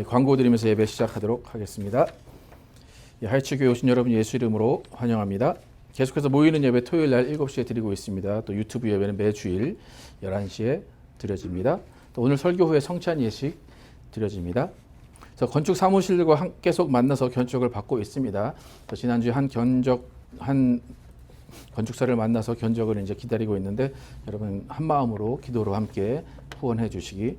광고 드리면서 예배 시작하도록 하겠습니다. 하이츠교회 오신 여러분 예수 이름으로 환영합니다. 계속해서 모이는 예배 토요일 날 7시에 드리고 있습니다. 또 유튜브 예배는 매주일 11시에 드려집니다. 또 오늘 설교 후에 성찬 예식 드려집니다. 그래서 건축 사무실들과 계속 만나서 견적을 받고 있습니다. 지난주에 한 건축사를 만나서 견적을 이제 기다리고 있는데 여러분 한 마음으로 기도로 함께 후원해 주시기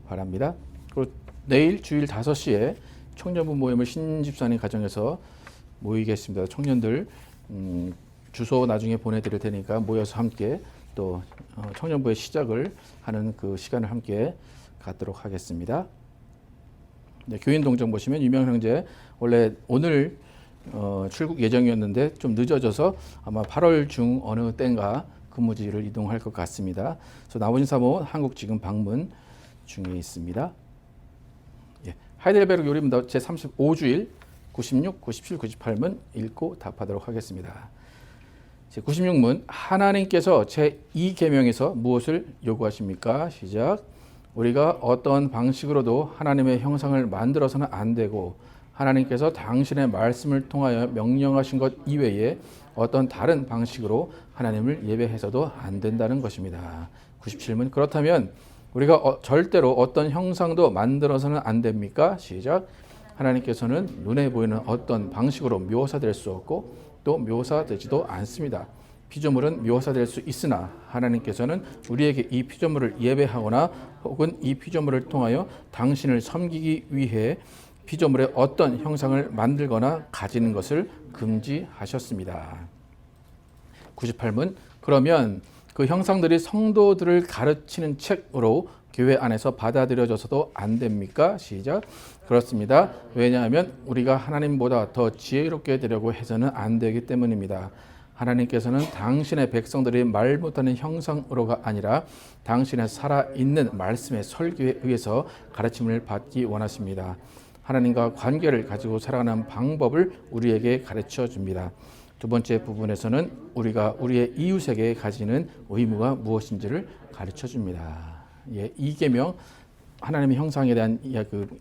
바랍니다. 그리고 내일 주일 5시에 청년부 모임을 신집사님 가정에서 모이겠습니다. 청년들 주소 나중에 보내드릴 테니까 모여서 함께 또 청년부의 시작을 하는 그 시간을 함께 갖도록 하겠습니다. 네, 교인 동정 보시면 유명 형제 원래 오늘 출국 예정이었는데 좀 늦어져서 아마 8월 중 어느 때인가 근무지를 이동할 것 같습니다. 그래서 나머지 사모 한국 지금 방문 중에 있습니다. 하이델베르크 요리문답 제35주일 96, 97, 98문 읽고 답하도록 하겠습니다. 제96문 하나님께서 제2계명에서 무엇을 요구하십니까? 시작. 우리가 어떤 방식으로도 하나님의 형상을 만들어서는 안 되고 하나님께서 당신의 말씀을 통하여 명령하신 것 이외에 어떤 다른 방식으로 하나님을 예배해서도 안 된다는 것입니다. 97문 그렇다면 우리가 절대로 어떤 형상도 만들어서는 안 됩니까? 시작. 하나님께서는 눈에 보이는 어떤 방식으로 묘사될 수 없고 또 묘사되지도 않습니다. 피조물은 묘사될 수 있으나 하나님께서는 우리에게 이 피조물을 예배하거나 혹은 이 피조물을 통하여 당신을 섬기기 위해 피조물의 어떤 형상을 만들거나 가지는 것을 금지하셨습니다. 98문 그러면 그 형상들이 성도들을 가르치는 책으로 교회 안에서 받아들여져서도 안 됩니까? 시작. 그렇습니다. 왜냐하면 우리가 하나님보다 더 지혜롭게 되려고 해서는 안 되기 때문입니다. 하나님께서는 당신의 백성들이 말 못하는 형상으로가 아니라 당신의 살아있는 말씀의 설교에 의해서 가르침을 받기 원하십니다. 하나님과 관계를 가지고 살아가는 방법을 우리에게 가르쳐 줍니다. 두 번째 부분에서는 우리가 우리의 이웃에게 가지는 의무가 무엇인지를 가르쳐 줍니다. 이 계명 하나님의 형상에 대한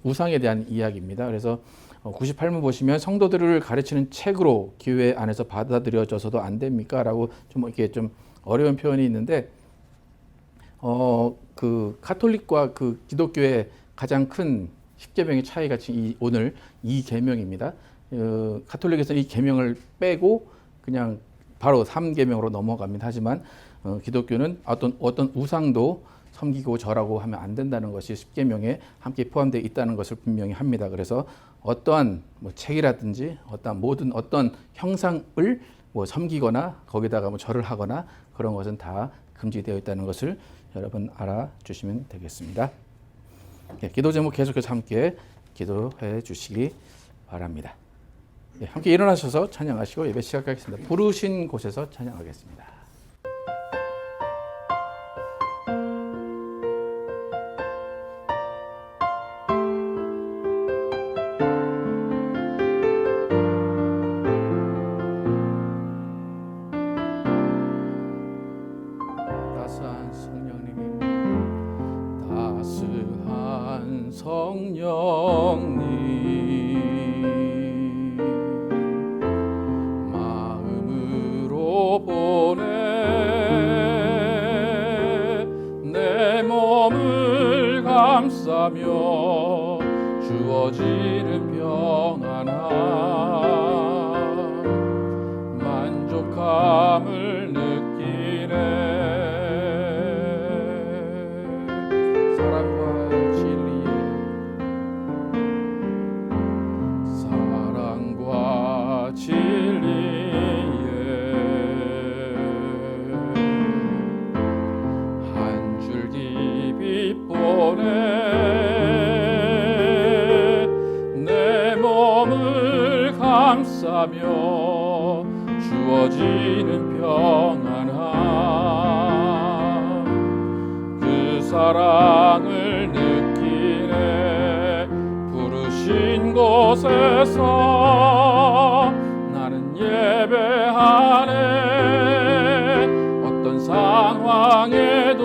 우상에 대한 이야기입니다. 그래서 98문 보시면 성도들을 가르치는 책으로 교회 안에서 받아들여져서도 안 됩니까? 라고 좀 이렇게 좀 어려운 표현이 있는데 그 가톨릭과 그 기독교의 가장 큰 10계명의 차이가 오늘 이 계명입니다. 가톨릭에서는 이 계명을 빼고 그냥 바로 3계명으로 넘어갑니다. 하지만 기독교는 어떤 우상도 섬기고 절하고 하면 안 된다는 것이 10계명에 함께 포함되어 있다는 것을 분명히 합니다. 그래서 어떠한 책이라든지 어떤 형상을 섬기거나 거기다가 절을 하거나 그런 것은 다 금지되어 있다는 것을 여러분 알아주시면 되겠습니다. 기도 제목 계속해서 함께 기도해 주시기 바랍니다. 함께 일어나셔서 찬양하시고 예배 시작하겠습니다. 부르신 곳에서 찬양하겠습니다. 주어지는 평안함 만족함을 느끼네. 사랑과 진리에 한 줄기 빛 보내 감싸며 주어지는 평안함 그 사랑을 느끼네. 부르신 곳에서 나는 예배하네. 어떤 상황에도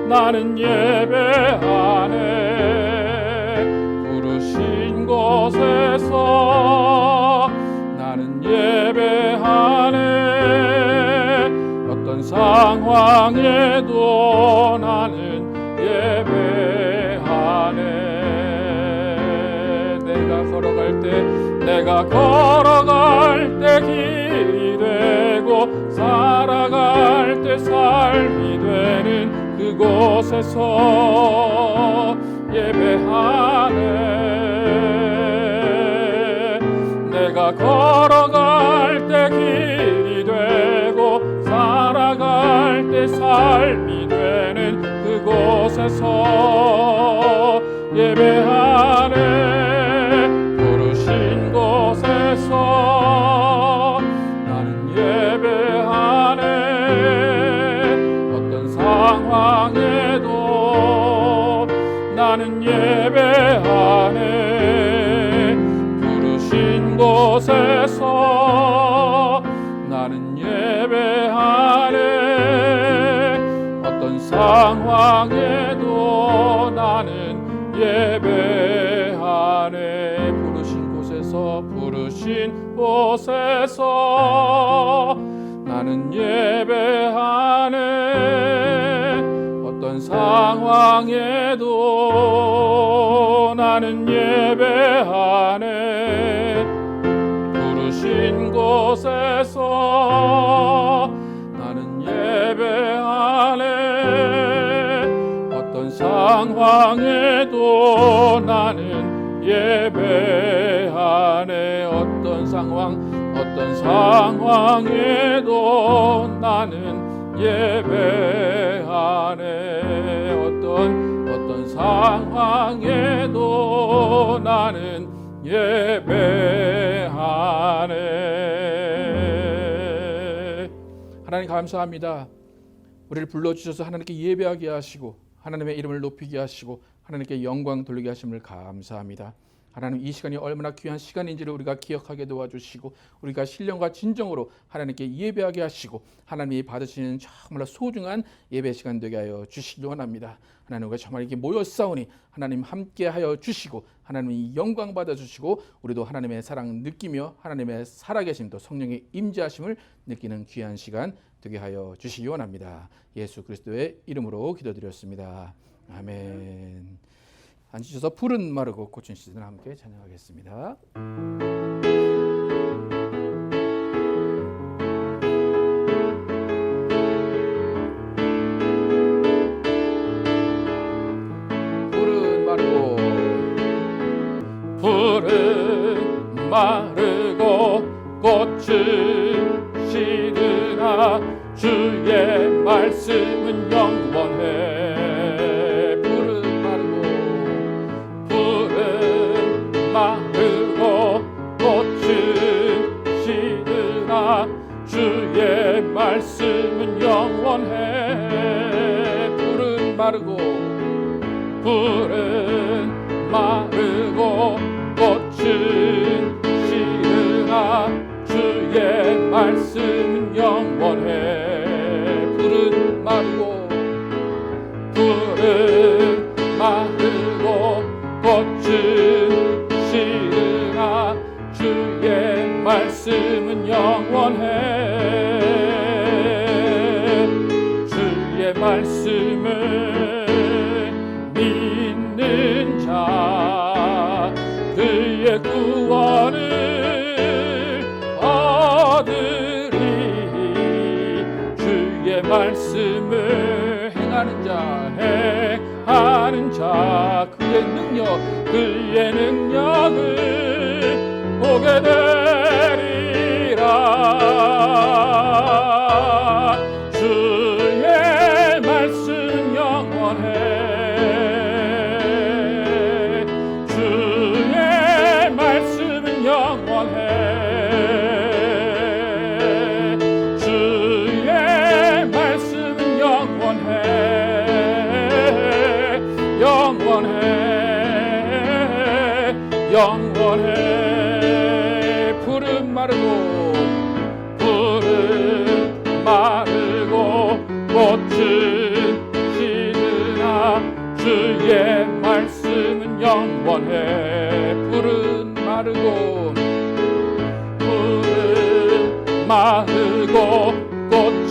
나는 예배하네. 곳에서 나는 예배하네. 어떤 상황에도 나는 예배하네. 내가 걸어갈 때 길이 되고 살아갈 때 삶이 되는 그곳에서 예배하네. 내가 걸어갈 때 길이 되고 살아갈 때 삶이 되는 그곳에서 예배하네. 부르신 곳에서 나는 예배하네. 어떤 상황에도 나는 예배하네. 부르신 곳에서 나는 예배하네. 어떤 상황에도 나는 예배하네. 부르신 곳에서 나는 예배하네. 어떤 상황에도 나는 예배하네. 부르신 곳에서 나는 예배하네. 어떤 상황에도 나는 예배하네. 어떤 상황에도 나는 예배하네. 어떤 상황에도 나는 예배하네. 하나님 감사합니다. 우리를 불러주셔서 하나님께 예배하게 하시고 하나님의 이름을 높이게 하시고 하나님께 영광 돌리게 하심을 감사합니다. 하나님, 이 시간이 얼마나 귀한 시간인지를 우리가 기억하게 도와주시고 우리가 신령과 진정으로 하나님께 예배하게 하시고 하나님이 받으시는 정말 소중한 예배 시간 되게 하여 주시기 원합니다. 하나님, 우리가 정말 이렇게 모였사오니 하나님 함께 하여 주시고 하나님이 영광 받아주시고 우리도 하나님의 사랑 느끼며 하나님의 살아계심 또 성령의 임재하심을 느끼는 귀한 시간 되게 하여 주시기 원합니다. 예수 그리스도의 이름으로 기도드렸습니다. 아멘. 앉으셔서 푸른 마르고 꽃은 시즌을 함께 찬양하겠습니다. 푸른 마르고 꽃은 시드나 주의 말씀은 영원해. 마르고 꽃은 시드나 주의 말씀은 영원해. 푸른 마르고 꽃은 시드나 주의 말씀은 영원해. 푸른 마르고 꽃은 시드나 주의 말씀은 영원해. 주의 말씀을 믿는 자 그의 구원을 얻으리. 주의 말씀을 행하는 자 그의 능력을 보게 되리라. 주의 말씀은 영원해. 주의 말씀은 영원해. 주의 말씀은 영원해. 푸른 마르고 꽃은 시드나 주의 말씀은 영원해. 푸른 마르고 푸른 마르고 꽃은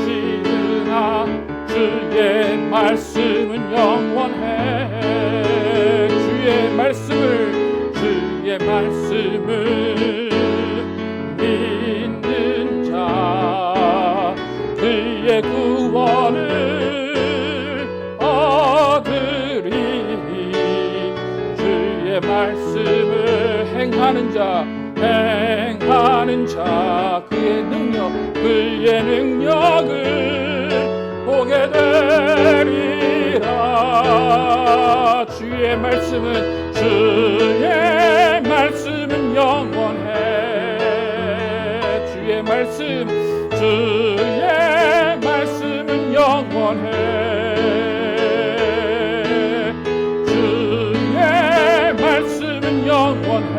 시드나 주의 말씀은 영원해. 주의 말씀을 믿는 자 그의 구원을 얻으리. 주의 말씀을 행하는 자 그의 능력을 보게 되리라. 주의 말씀은 영원해. 주의 말씀은 영원해. 주의 말씀은 영원해.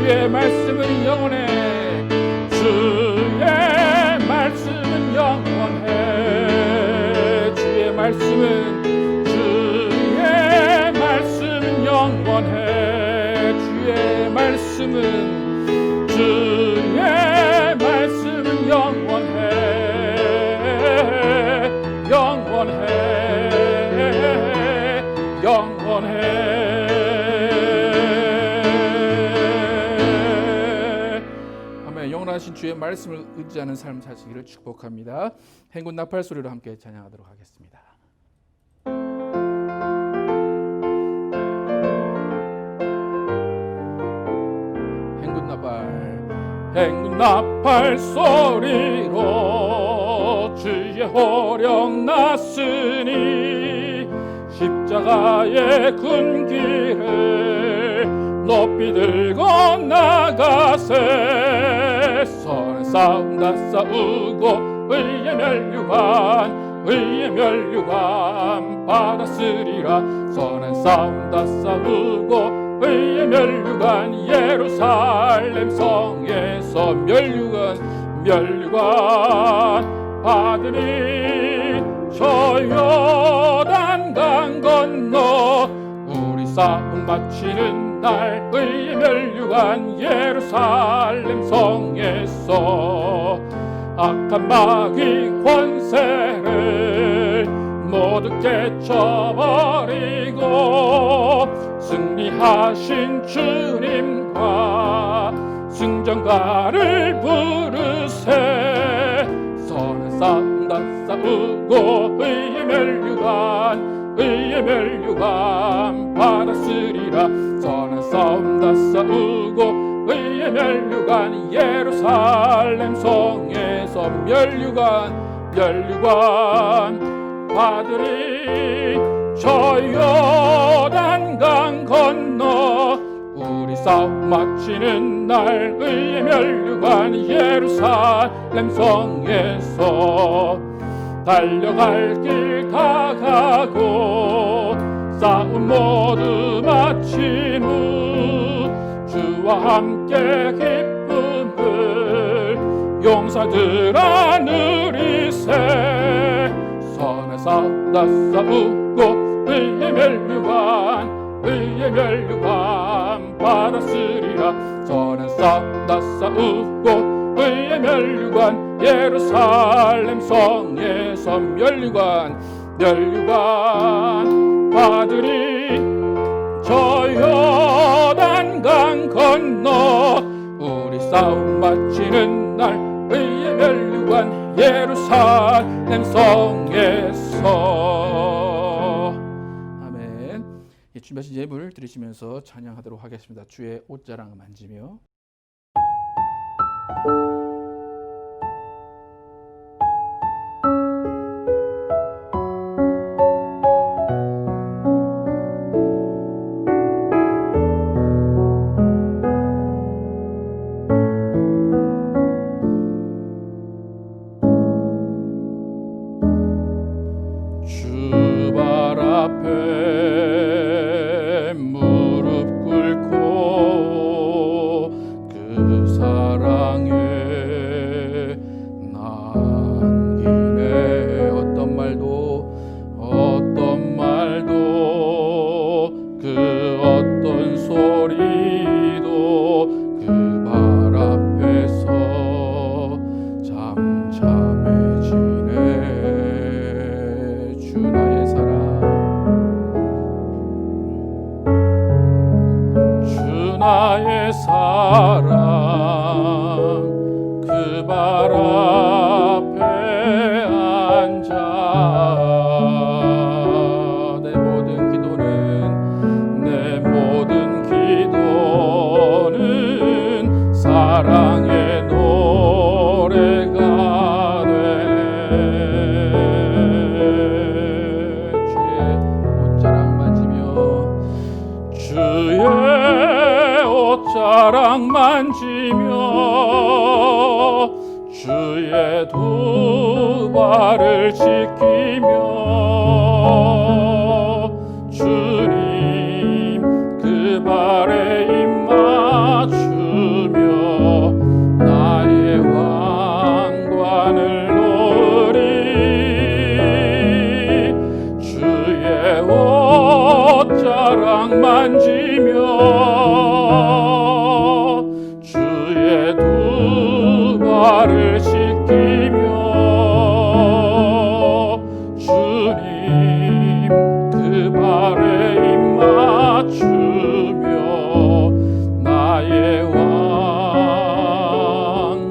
주의 말씀은 영원해. 주의 말씀은 영원해. 주의 말씀은 영원해. 주의 말씀은 영원해. 아멘. 영원하신 주의 말씀을 의지하는 삶 사시기를 축복합니다. 행군 나팔 소리로 함께 찬양하도록 하겠습니다. 행군 나팔 소리로 주의 호령 났으니 십자가의 군기를 높이 들고 나가세. 선한 싸움 다 싸우고 의의 멸류관 받았으리라. 선한 싸움 다 싸우고 의의 멸류관 예루살렘 성에서 멸류관 받으리. 저 요단강 건너 우리 싸움 마치는 날 의의 멸류관 예루살렘 성에서 악한 마귀 권세를 모두 깨쳐버리고 승리하신 주님과 승전가를 부르세. 선한 싸움 다 싸우고 의의 멸류관 받았으리라. 선한 싸움 다 싸우고 의의 멸류관 예루살렘 성에서 멸류관 받으리. 저 요단강 건너 우리 싸움 마치는 날 의의 멸류관 예루살렘 성에서 달려갈 길 다 가고 싸움 모두 마친 후 주와 함께 기쁨을 용사들아 누리세. 선한 싸움 다 싸우고 의의 멸류관 받았으리라. 선한 싸움 다 싸우고 의의 멸류관 예루살렘 성에서 멸류관 받으리. 저 요단강 건너 우리 싸움 마치는 날 의의 멸류관 예루살렘 성에서. 아멘. 준비하신 예물 드리시면서 찬양하도록 하겠습니다. 주의 옷자랑 만지며. 주발 앞에 무릎 꿇고 그 사랑에 주의 두 발을 씻기며 주님 그 발에 입 맞추며 나의 왕관을 놓으리 주의 옷자락 만지며 주의 두 발을 씻기며 주님 그 발에 입 맞추며 나의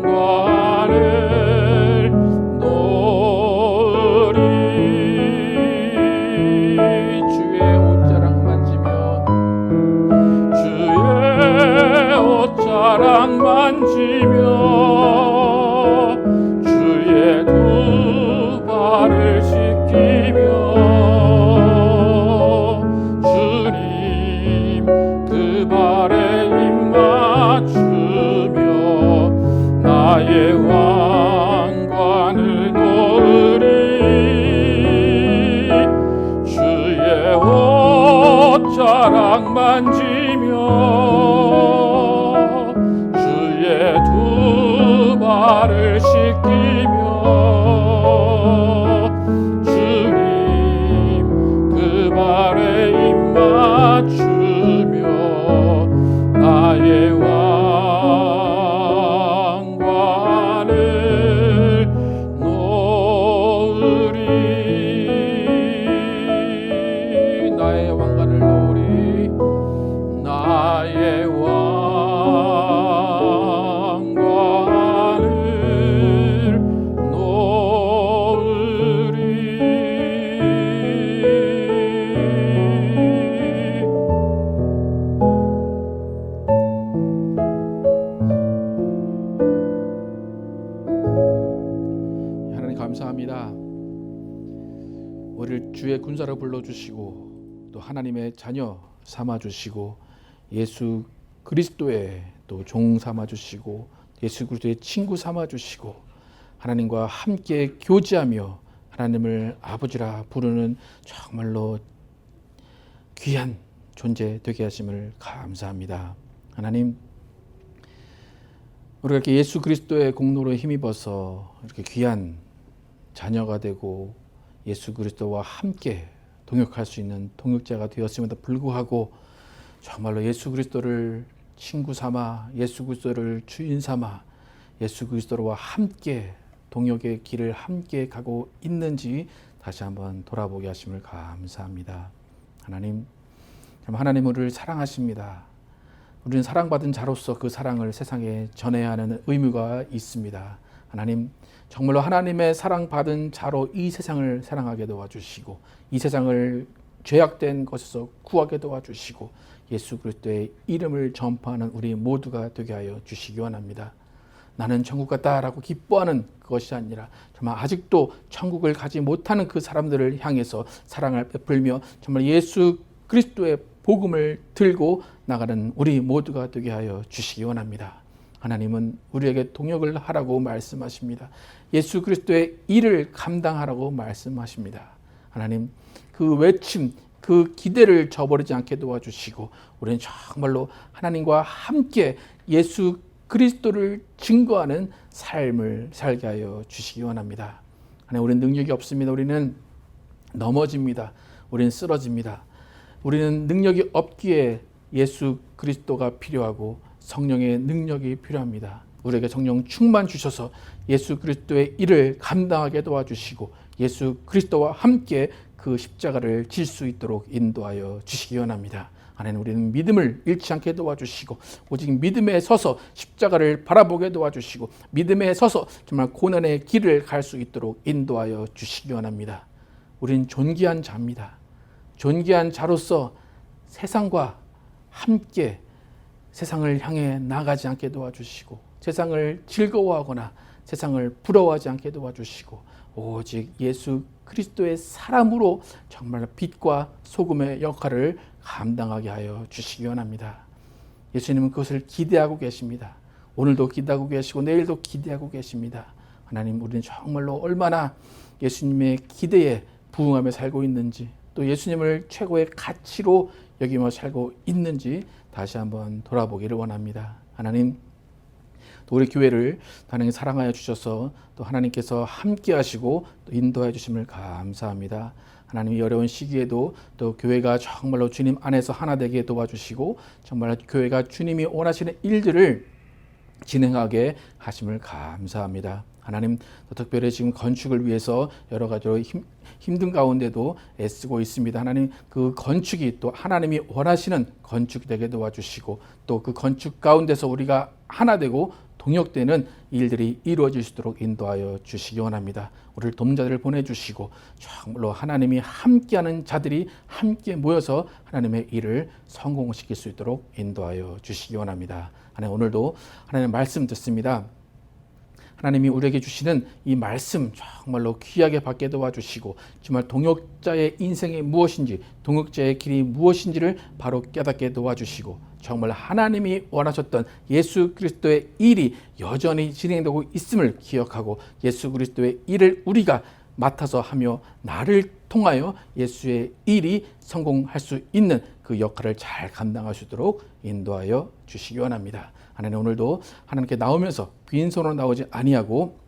왕관을 놓으리 주의 옷자락 만지며 주의 옷자락 만지며 주의 두 발을 씻기며 주님 그 발에 입 맞추며 나의 왕관을 놓으리 주의 옷자락 만지며 주의 두 발을 씻기며 주님 그 발에 입 맞추며 나의 왕관을 놓으리 나의 왕관을 놓으리 나의 왕관을 놓으리 하나님 감사합니다. 우리를 주의 군사로 불러주시고 또 하나님의 자녀 삼아주시고 예수 그리스도의 또 종 삼아주시고 예수 그리스도의 친구 삼아주시고 하나님과 함께 교제하며 하나님을 아버지라 부르는 정말로 귀한 존재 되게 하심을 감사합니다. 하나님, 우리가 이렇게 예수 그리스도의 공로로 힘입어서 이렇게 귀한 자녀가 되고 예수 그리스도와 함께 동역할 수 있는 동역자가 되었음에도 불구하고 정말로 예수 그리스도를 친구 삼아 예수 그리스도를 주인 삼아 예수 그리스도와 함께 동역의 길을 함께 가고 있는지 다시 한번 돌아보게 하심을 감사합니다. 하나님, 하나님 우리를 사랑하십니다. 우리는 사랑받은 자로서 그 사랑을 세상에 전해야 하는 의무가 있습니다. 하나님, 정말로 하나님의 사랑받은 자로 이 세상을 사랑하게 도와주시고 이 세상을 죄악된 것에서 구하게 도와주시고 예수 그리스도의 이름을 전파하는 우리 모두가 되게 하여 주시기 원합니다. 나는 천국 갔다라고 기뻐하는 그것이 아니라 정말 아직도 천국을 가지 못하는 그 사람들을 향해서 사랑을 베풀며 정말 예수 그리스도의 복음을 들고 나가는 우리 모두가 되게 하여 주시기 원합니다. 하나님은 우리에게 동역을 하라고 말씀하십니다. 예수 그리스도의 일을 감당하라고 말씀하십니다. 하나님, 그 외침, 그 기대를 저버리지 않게 도와주시고 우리는 정말로 하나님과 함께 예수 그리스도를 증거하는 삶을 살게 하여 주시기 원합니다. 하나님, 우리는 능력이 없습니다. 우리는 넘어집니다. 우리는 쓰러집니다. 우리는 능력이 없기에 예수 그리스도가 필요하고 성령의 능력이 필요합니다. 우리에게 성령 충만 주셔서 예수 그리스도의 일을 감당하게 도와주시고 예수 그리스도와 함께 그 십자가를 질 수 있도록 인도하여 주시기 원합니다. 하나님, 우리는 믿음을 잃지 않게 도와주시고 오직 믿음에 서서 십자가를 바라보게 도와주시고 믿음에 서서 정말 고난의 길을 갈 수 있도록 인도하여 주시기 원합니다. 우리는 존귀한 자입니다. 존귀한 자로서 세상과 함께 세상을 향해 나가지 않게 도와주시고 세상을 즐거워하거나 세상을 부러워하지 않게 도와주시고 오직 예수 그리스도의 사람으로 정말 빛과 소금의 역할을 감당하게 하여 주시기 원합니다. 예수님은 그것을 기대하고 계십니다. 오늘도 기대하고 계시고 내일도 기대하고 계십니다. 하나님, 우리는 정말로 얼마나 예수님의 기대에 부응하며 살고 있는지, 또 예수님을 최고의 가치로 여기며 살고 있는지 다시 한번 돌아보기를 원합니다. 하나님, 또 우리 교회를 하나님 사랑하여 주셔서 또 하나님께서 함께 하시고 또 인도해 주심을 감사합니다. 하나님이 어려운 시기에도 또 교회가 정말로 주님 안에서 하나 되게 도와주시고, 정말 교회가 주님이 원하시는 일들을 진행하게 하심을 감사합니다. 하나님, 또 특별히 지금 건축을 위해서 여러 가지로 힘든 가운데도 애쓰고 있습니다. 하나님, 그 건축이 또 하나님이 원하시는 건축이 되게 도와주시고, 또 그 건축 가운데서 우리가 하나 되고 동역되는 일들이 이루어질 수 있도록 인도하여 주시기 원합니다. 우리를 돕는 자들을 보내주시고, 정말로 하나님이 함께하는 자들이 함께 모여서 하나님의 일을 성공시킬 수 있도록 인도하여 주시기 원합니다. 하나님, 오늘도 하나님의 말씀 듣습니다. 하나님이 우리에게 주시는 이 말씀 정말로 귀하게 받게 도와주시고, 정말 동역자의 인생이 무엇인지, 동역자의 길이 무엇인지를 바로 깨닫게 도와주시고, 정말 하나님이 원하셨던 예수 그리스도의 일이 여전히 진행되고 있음을 기억하고, 예수 그리스도의 일을 우리가 맡아서 하며 나를 통하여 예수의 일이 성공할 수 있는 그 역할을 잘 감당할 수 있도록 인도하여 주시기 원합니다. 하나님, 오늘도 하나님께 나오면서 빈손으로 나오지 아니하고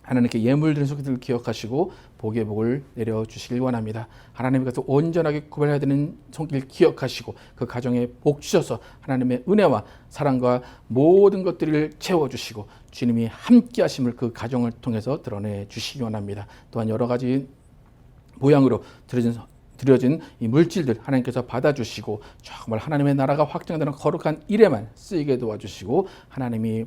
하나님께 예물 드린 손길을 기억하시고 복의 복을 내려주시길 원합니다. 하나님께서 온전하게 구별해야 되는 손길 기억하시고 그 가정에 복 주셔서 하나님의 은혜와 사랑과 모든 것들을 채워주시고 주님이 함께 하심을 그 가정을 통해서 드러내 주시기 원합니다. 또한 여러 가지 모양으로 드려진 이 물질들 하나님께서 받아주시고 정말 하나님의 나라가 확장되는 거룩한 일에만 쓰이게 도와주시고, 하나님이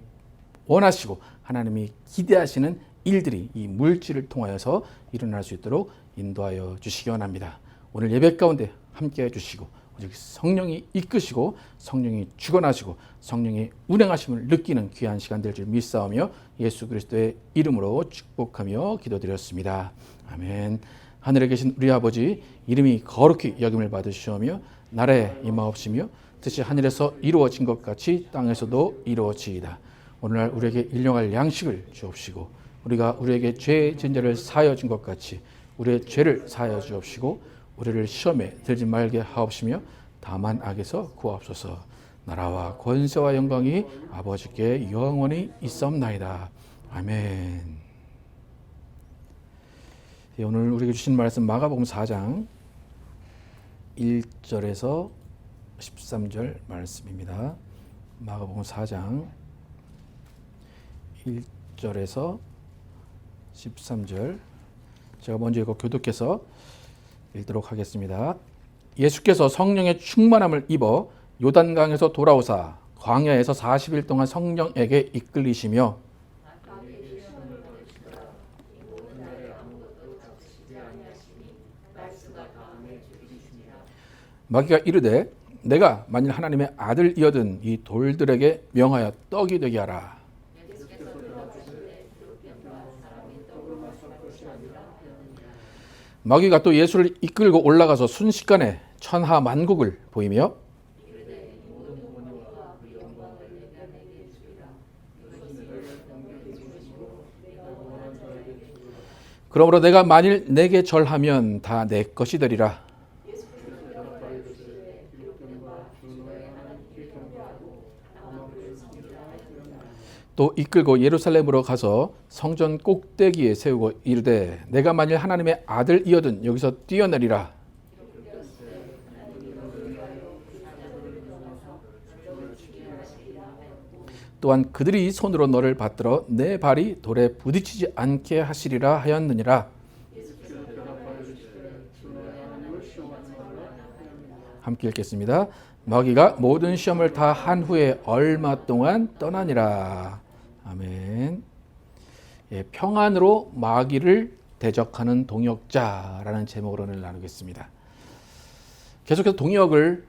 원하시고 하나님이 기대하시는 일들이 이 물질을 통하여서 일어날 수 있도록 인도하여 주시기 원합니다. 오늘 예배 가운데 함께 해주시고 오직 성령이 이끄시고 성령이 주관하시고 성령의 운행하심을 느끼는 귀한 시간 될 줄 믿사오며 예수 그리스도의 이름으로 축복하며 기도드렸습니다. 아멘. 하늘에 계신 우리 아버지, 이름이 거룩히 여김을 받으시오며 나라에 임하옵시며 뜻이 하늘에서 이루어진 것 같이 땅에서도 이루어지이다. 오늘날 우리에게 일용할 양식을 주옵시고 우리가 우리에게 죄 진자를 사하여 준 것 같이 우리의 죄를 사하여 주옵시고 우리를 시험에 들지 말게 하옵시며 다만 악에서 구하옵소서. 나라와 권세와 영광이 아버지께 영원히 있사옵나이다. 아멘. 오늘 우리에게 주신 말씀 마가복음 4장 1절에서 13절 말씀입니다. 마가복음 4장 1절에서 13절 제가 먼저 이거 교독해서 읽도록 하겠습니다. 예수께서 성령의 충만함을 입어 요단강에서 돌아오사 광야에서 40일 동안 성령에게 이끌리시며 마귀가 이르되 내가 만일 하나님의 아들이어든 이 돌들에게 명하여 떡이 되게 하라. 마귀가 또 예수를 이끌고 올라가서 순식간에 천하 만국을 보이며 그러므로 내가 만일 내게 절하면 다 내 것이 되리라. 또 이끌고 예루살렘으로 가서 성전 꼭대기에 세우고 이르되 내가 만일 하나님의 아들이어든 여기서 뛰어내리라. 또한 그들이 손으로 너를 받들어 내 발이 돌에 부딪히지 않게 하시리라 하였느니라. 함께 읽겠습니다. 마귀가 모든 시험을 다 한 후에 얼마 동안 떠나니라. 아멘. 예, 평안으로 마귀를 대적하는 동역자라는 제목으로 오늘 나누겠습니다. 계속해서 동역을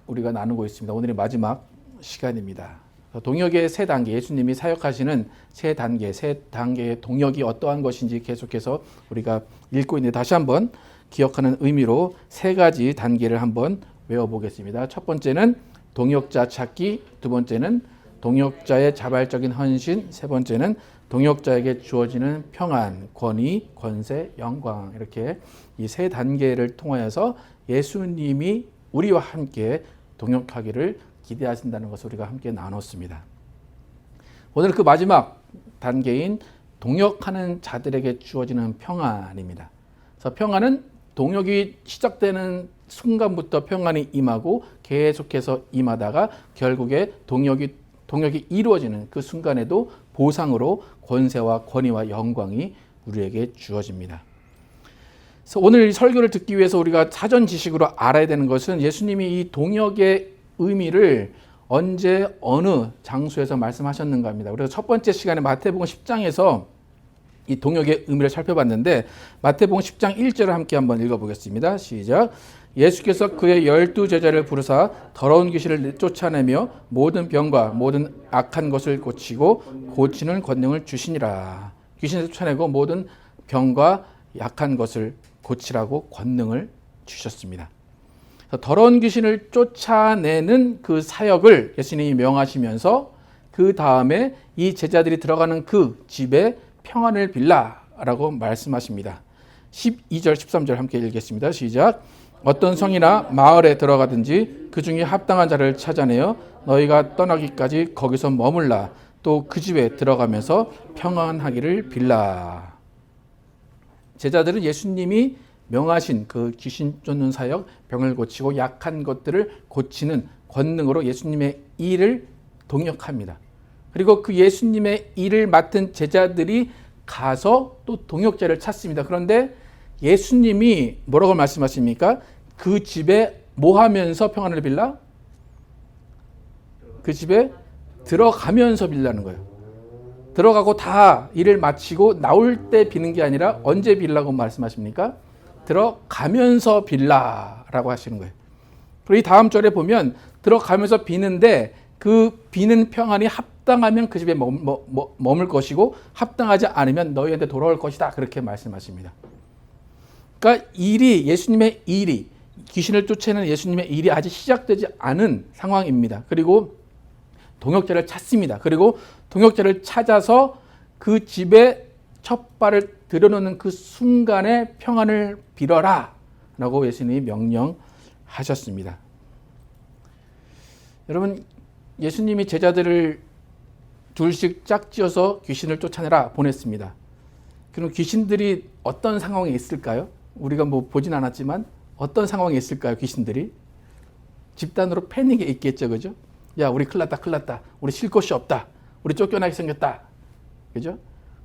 우리가 나누고 있습니다. 오늘의 마지막 시간입니다. 동역의 세 단계, 예수님이 사역하시는 세 단계의 동역이 어떠한 것인지 계속해서 우리가 읽고 있는데 다시 한번 기억하는 의미로 세 가지 단계를 한번 외워보겠습니다. 첫 번째는 동역자 찾기, 두 번째는 동역자의 자발적인 헌신, 세 번째는 동역자에게 주어지는 평안, 권위, 권세, 영광 이렇게 이 세 단계를 통하여서 예수님이 우리와 함께 동역하기를 기대하신다는 것을 우리가 함께 나눴습니다. 오늘 그 마지막 단계인 동역하는 자들에게 주어지는 평안입니다. 그래서 평안은 동역이 시작되는 순간부터 평안이 임하고 계속해서 임하다가 결국에 동역이 이루어지는 그 순간에도 보상으로 권세와 권위와 영광이 우리에게 주어집니다. 그래서 오늘 이 설교를 듣기 위해서 우리가 사전 지식으로 알아야 되는 것은 예수님이 이 동역의 의미를 언제 어느 장소에서 말씀하셨는가 합니다. 그래서 첫 번째 시간에 마태복음 10장에서 이 동역의 의미를 살펴봤는데 마태복음 10장 1절을 함께 한번 읽어보겠습니다. 시작. 예수께서 그의 12 제자를 부르사 더러운 귀신을 쫓아내며 모든 병과 모든 악한 것을 고치고 고치는 권능을 주시니라. 귀신을 쫓아내고 모든 병과 약한 것을 고치라고 권능을 주셨습니다. 더러운 귀신을 쫓아내는 그 사역을 예수님이 명하시면서 그 다음에 이 제자들이 들어가는 그 집에 평안을 빌라라고 말씀하십니다. 12절 13절 함께 읽겠습니다. 시작. 어떤 성이나 마을에 들어가든지 그 중에 합당한 자를 찾아내어 너희가 떠나기까지 거기서 머물라. 또 그 집에 들어가면서 평안하기를 빌라. 제자들은 예수님이 명하신 그 귀신 쫓는 사역, 병을 고치고 약한 것들을 고치는 권능으로 예수님의 일을 동역합니다. 그리고 그 예수님의 일을 맡은 제자들이 가서 또 동역자를 찾습니다. 그런데 예수님이 뭐라고 말씀하십니까? 그 집에 뭐 하면서 평안을 빌라? 그 집에 들어가면서 빌라는 거예요. 들어가고 다 일을 마치고 나올 때 비는 게 아니라 언제 빌라고 말씀하십니까? 들어가면서 빌라라고 하시는 거예요. 그리고 이 다음 절에 보면 들어가면서 비는데 그 비는 평안이 합당하면 그 집에 머물 것이고 합당하지 않으면 너희한테 돌아올 것이다. 그렇게 말씀하십니다. 그러니까 예수님의 일이 귀신을 쫓아내는 예수님의 일이 아직 시작되지 않은 상황입니다. 그리고 동역자를 찾습니다. 그리고 동역자를 찾아서 그 집에 첫 발을 들여놓는 그 순간에 평안을 빌어라 라고 예수님이 명령하셨습니다. 여러분, 예수님이 제자들을 둘씩 짝지어서 귀신을 쫓아내라 보냈습니다. 그럼 귀신들이 어떤 상황에 있을까요? 우리가 뭐 보진 않았지만 어떤 상황에 있을까요? 귀신들이 집단으로 패닉에 있겠죠, 그죠? 야, 우리 큰일 났다. 우리 쉴 곳이 없다. 우리 쫓겨나게 생겼다. 그죠?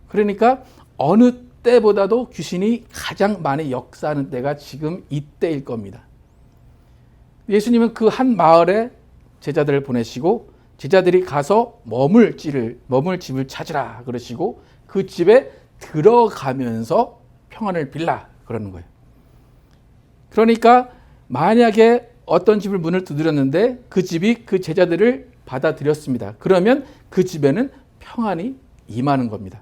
그러니까 어느 때보다도 귀신이 가장 많이 역사하는 때가 지금 이때일 겁니다. 예수님은 그 한 마을에 제자들을 보내시고 제자들이 가서 머물 집을 찾으라 그러시고 그 집에 들어가면서 평안을 빌라 그러는 거예요. 그러니까 만약에 어떤 집을 문을 두드렸는데 그 집이 그 제자들을 받아들였습니다. 그러면 그 집에는 평안이 임하는 겁니다.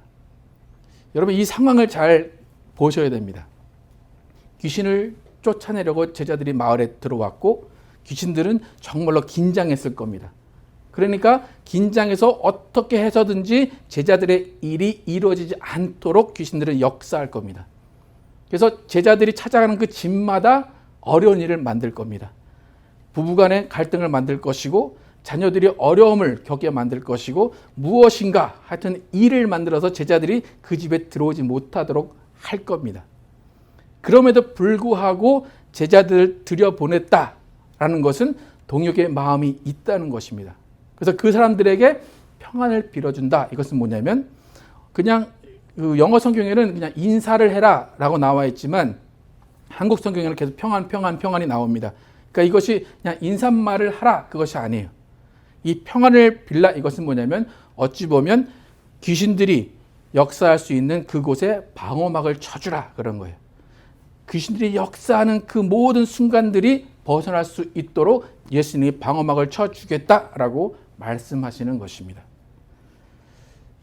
여러분, 이 상황을 잘 보셔야 됩니다. 귀신을 쫓아내려고 제자들이 마을에 들어왔고 귀신들은 정말로 긴장했을 겁니다. 그러니까 긴장해서 어떻게 해서든지 제자들의 일이 이루어지지 않도록 귀신들은 역사할 겁니다. 그래서 제자들이 찾아가는 그 집마다 어려운 일을 만들 겁니다. 부부간의 갈등을 만들 것이고 자녀들이 어려움을 겪게 만들 것이고 무엇인가 하여튼 일을 만들어서 제자들이 그 집에 들어오지 못하도록 할 겁니다. 그럼에도 불구하고 제자들을 들여보냈다라는 것은 동역의 마음이 있다는 것입니다. 그래서 그 사람들에게 평안을 빌어준다. 이것은 뭐냐면 그냥 그 영어 성경에는 그냥 인사를 해라 라고 나와 있지만 한국 성경에는 계속 평안이 나옵니다. 그러니까 이것이 그냥 인사말을 하라 그것이 아니에요. 이 평안을 빌라 이것은 뭐냐면 어찌 보면 귀신들이 역사할 수 있는 그곳에 방어막을 쳐주라 그런 거예요. 귀신들이 역사하는 그 모든 순간들이 벗어날 수 있도록 예수님이 방어막을 쳐주겠다라고 말씀하시는 것입니다.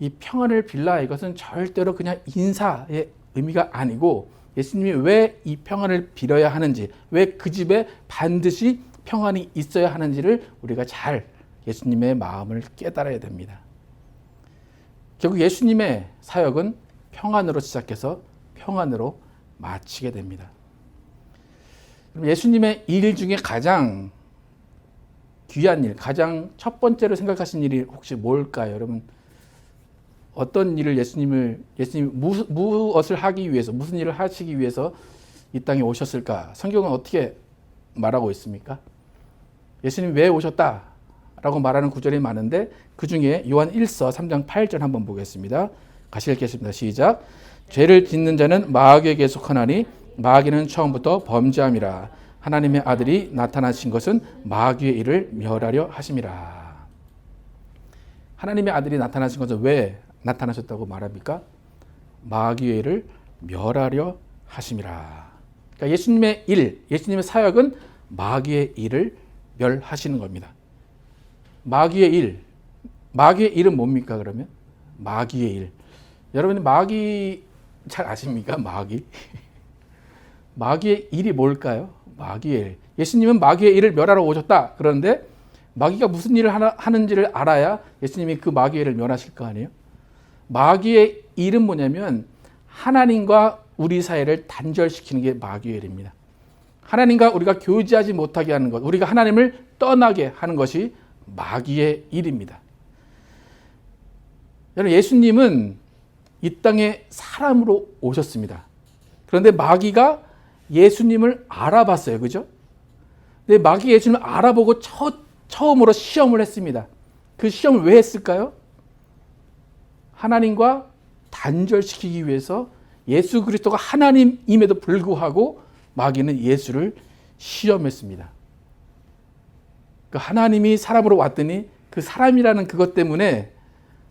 이 평안을 빌라 이것은 절대로 그냥 인사의 의미가 아니고 예수님이 왜 이 평안을 빌어야 하는지, 왜 그 집에 반드시 평안이 있어야 하는지를 우리가 잘 예수님의 마음을 깨달아야 됩니다. 결국 예수님의 사역은 평안으로 시작해서 평안으로 마치게 됩니다. 예수님의 일 중에 가장 귀한 일, 가장 첫 번째로 생각하신 일이 혹시 뭘까요? 여러분, 어떤 일을 예수님이 무엇을 하기 위해서, 무슨 일을 하시기 위해서 이 땅에 오셨을까? 성경은 어떻게 말하고 있습니까? 예수님 왜 오셨다? 라고 말하는 구절이 많은데 그 중에 요한 1서 3장 8절 한번 보겠습니다. 같이 읽겠습니다. 시작. 죄를 짓는 자는 마귀에게 속하나니 마귀는 처음부터 범죄함이라. 하나님의 아들이 나타나신 것은 마귀의 일을 멸하려 하심이라. 하나님의 아들이 나타나신 것은 왜 나타나셨다고 말합니까? 마귀의 일을 멸하려 하심이라. 그러니까 예수님의 일, 예수님의 사역은 마귀의 일을 멸하시는 겁니다. 마귀의 일, 마귀의 일은 뭡니까 그러면? 마귀의 일. 여러분 마귀 잘 아십니까? 마귀. 마귀의 일이 뭘까요? 마귀의 일. 예수님은 마귀의 일을 멸하러 오셨다. 그런데 마귀가 무슨 일을 하는지를 알아야 예수님이 그 마귀의 일을 멸하실 거 아니에요? 마귀의 일은 뭐냐면 하나님과 우리 사이를 단절시키는 게 마귀의 일입니다. 하나님과 우리가 교제하지 못하게 하는 것, 우리가 하나님을 떠나게 하는 것이 마귀의 일입니다. 여러분, 예수님은 이 땅에 사람으로 오셨습니다. 그런데 마귀가 예수님을 알아봤어요. 그죠? 근데 마귀가 예수님을 알아보고 처음으로 시험을 했습니다. 그 시험을 왜 했을까요? 하나님과 단절시키기 위해서 예수 그리스도가 하나님임에도 불구하고 마귀는 예수를 시험했습니다. 그 하나님이 사람으로 왔더니 그 사람이라는 그것 때문에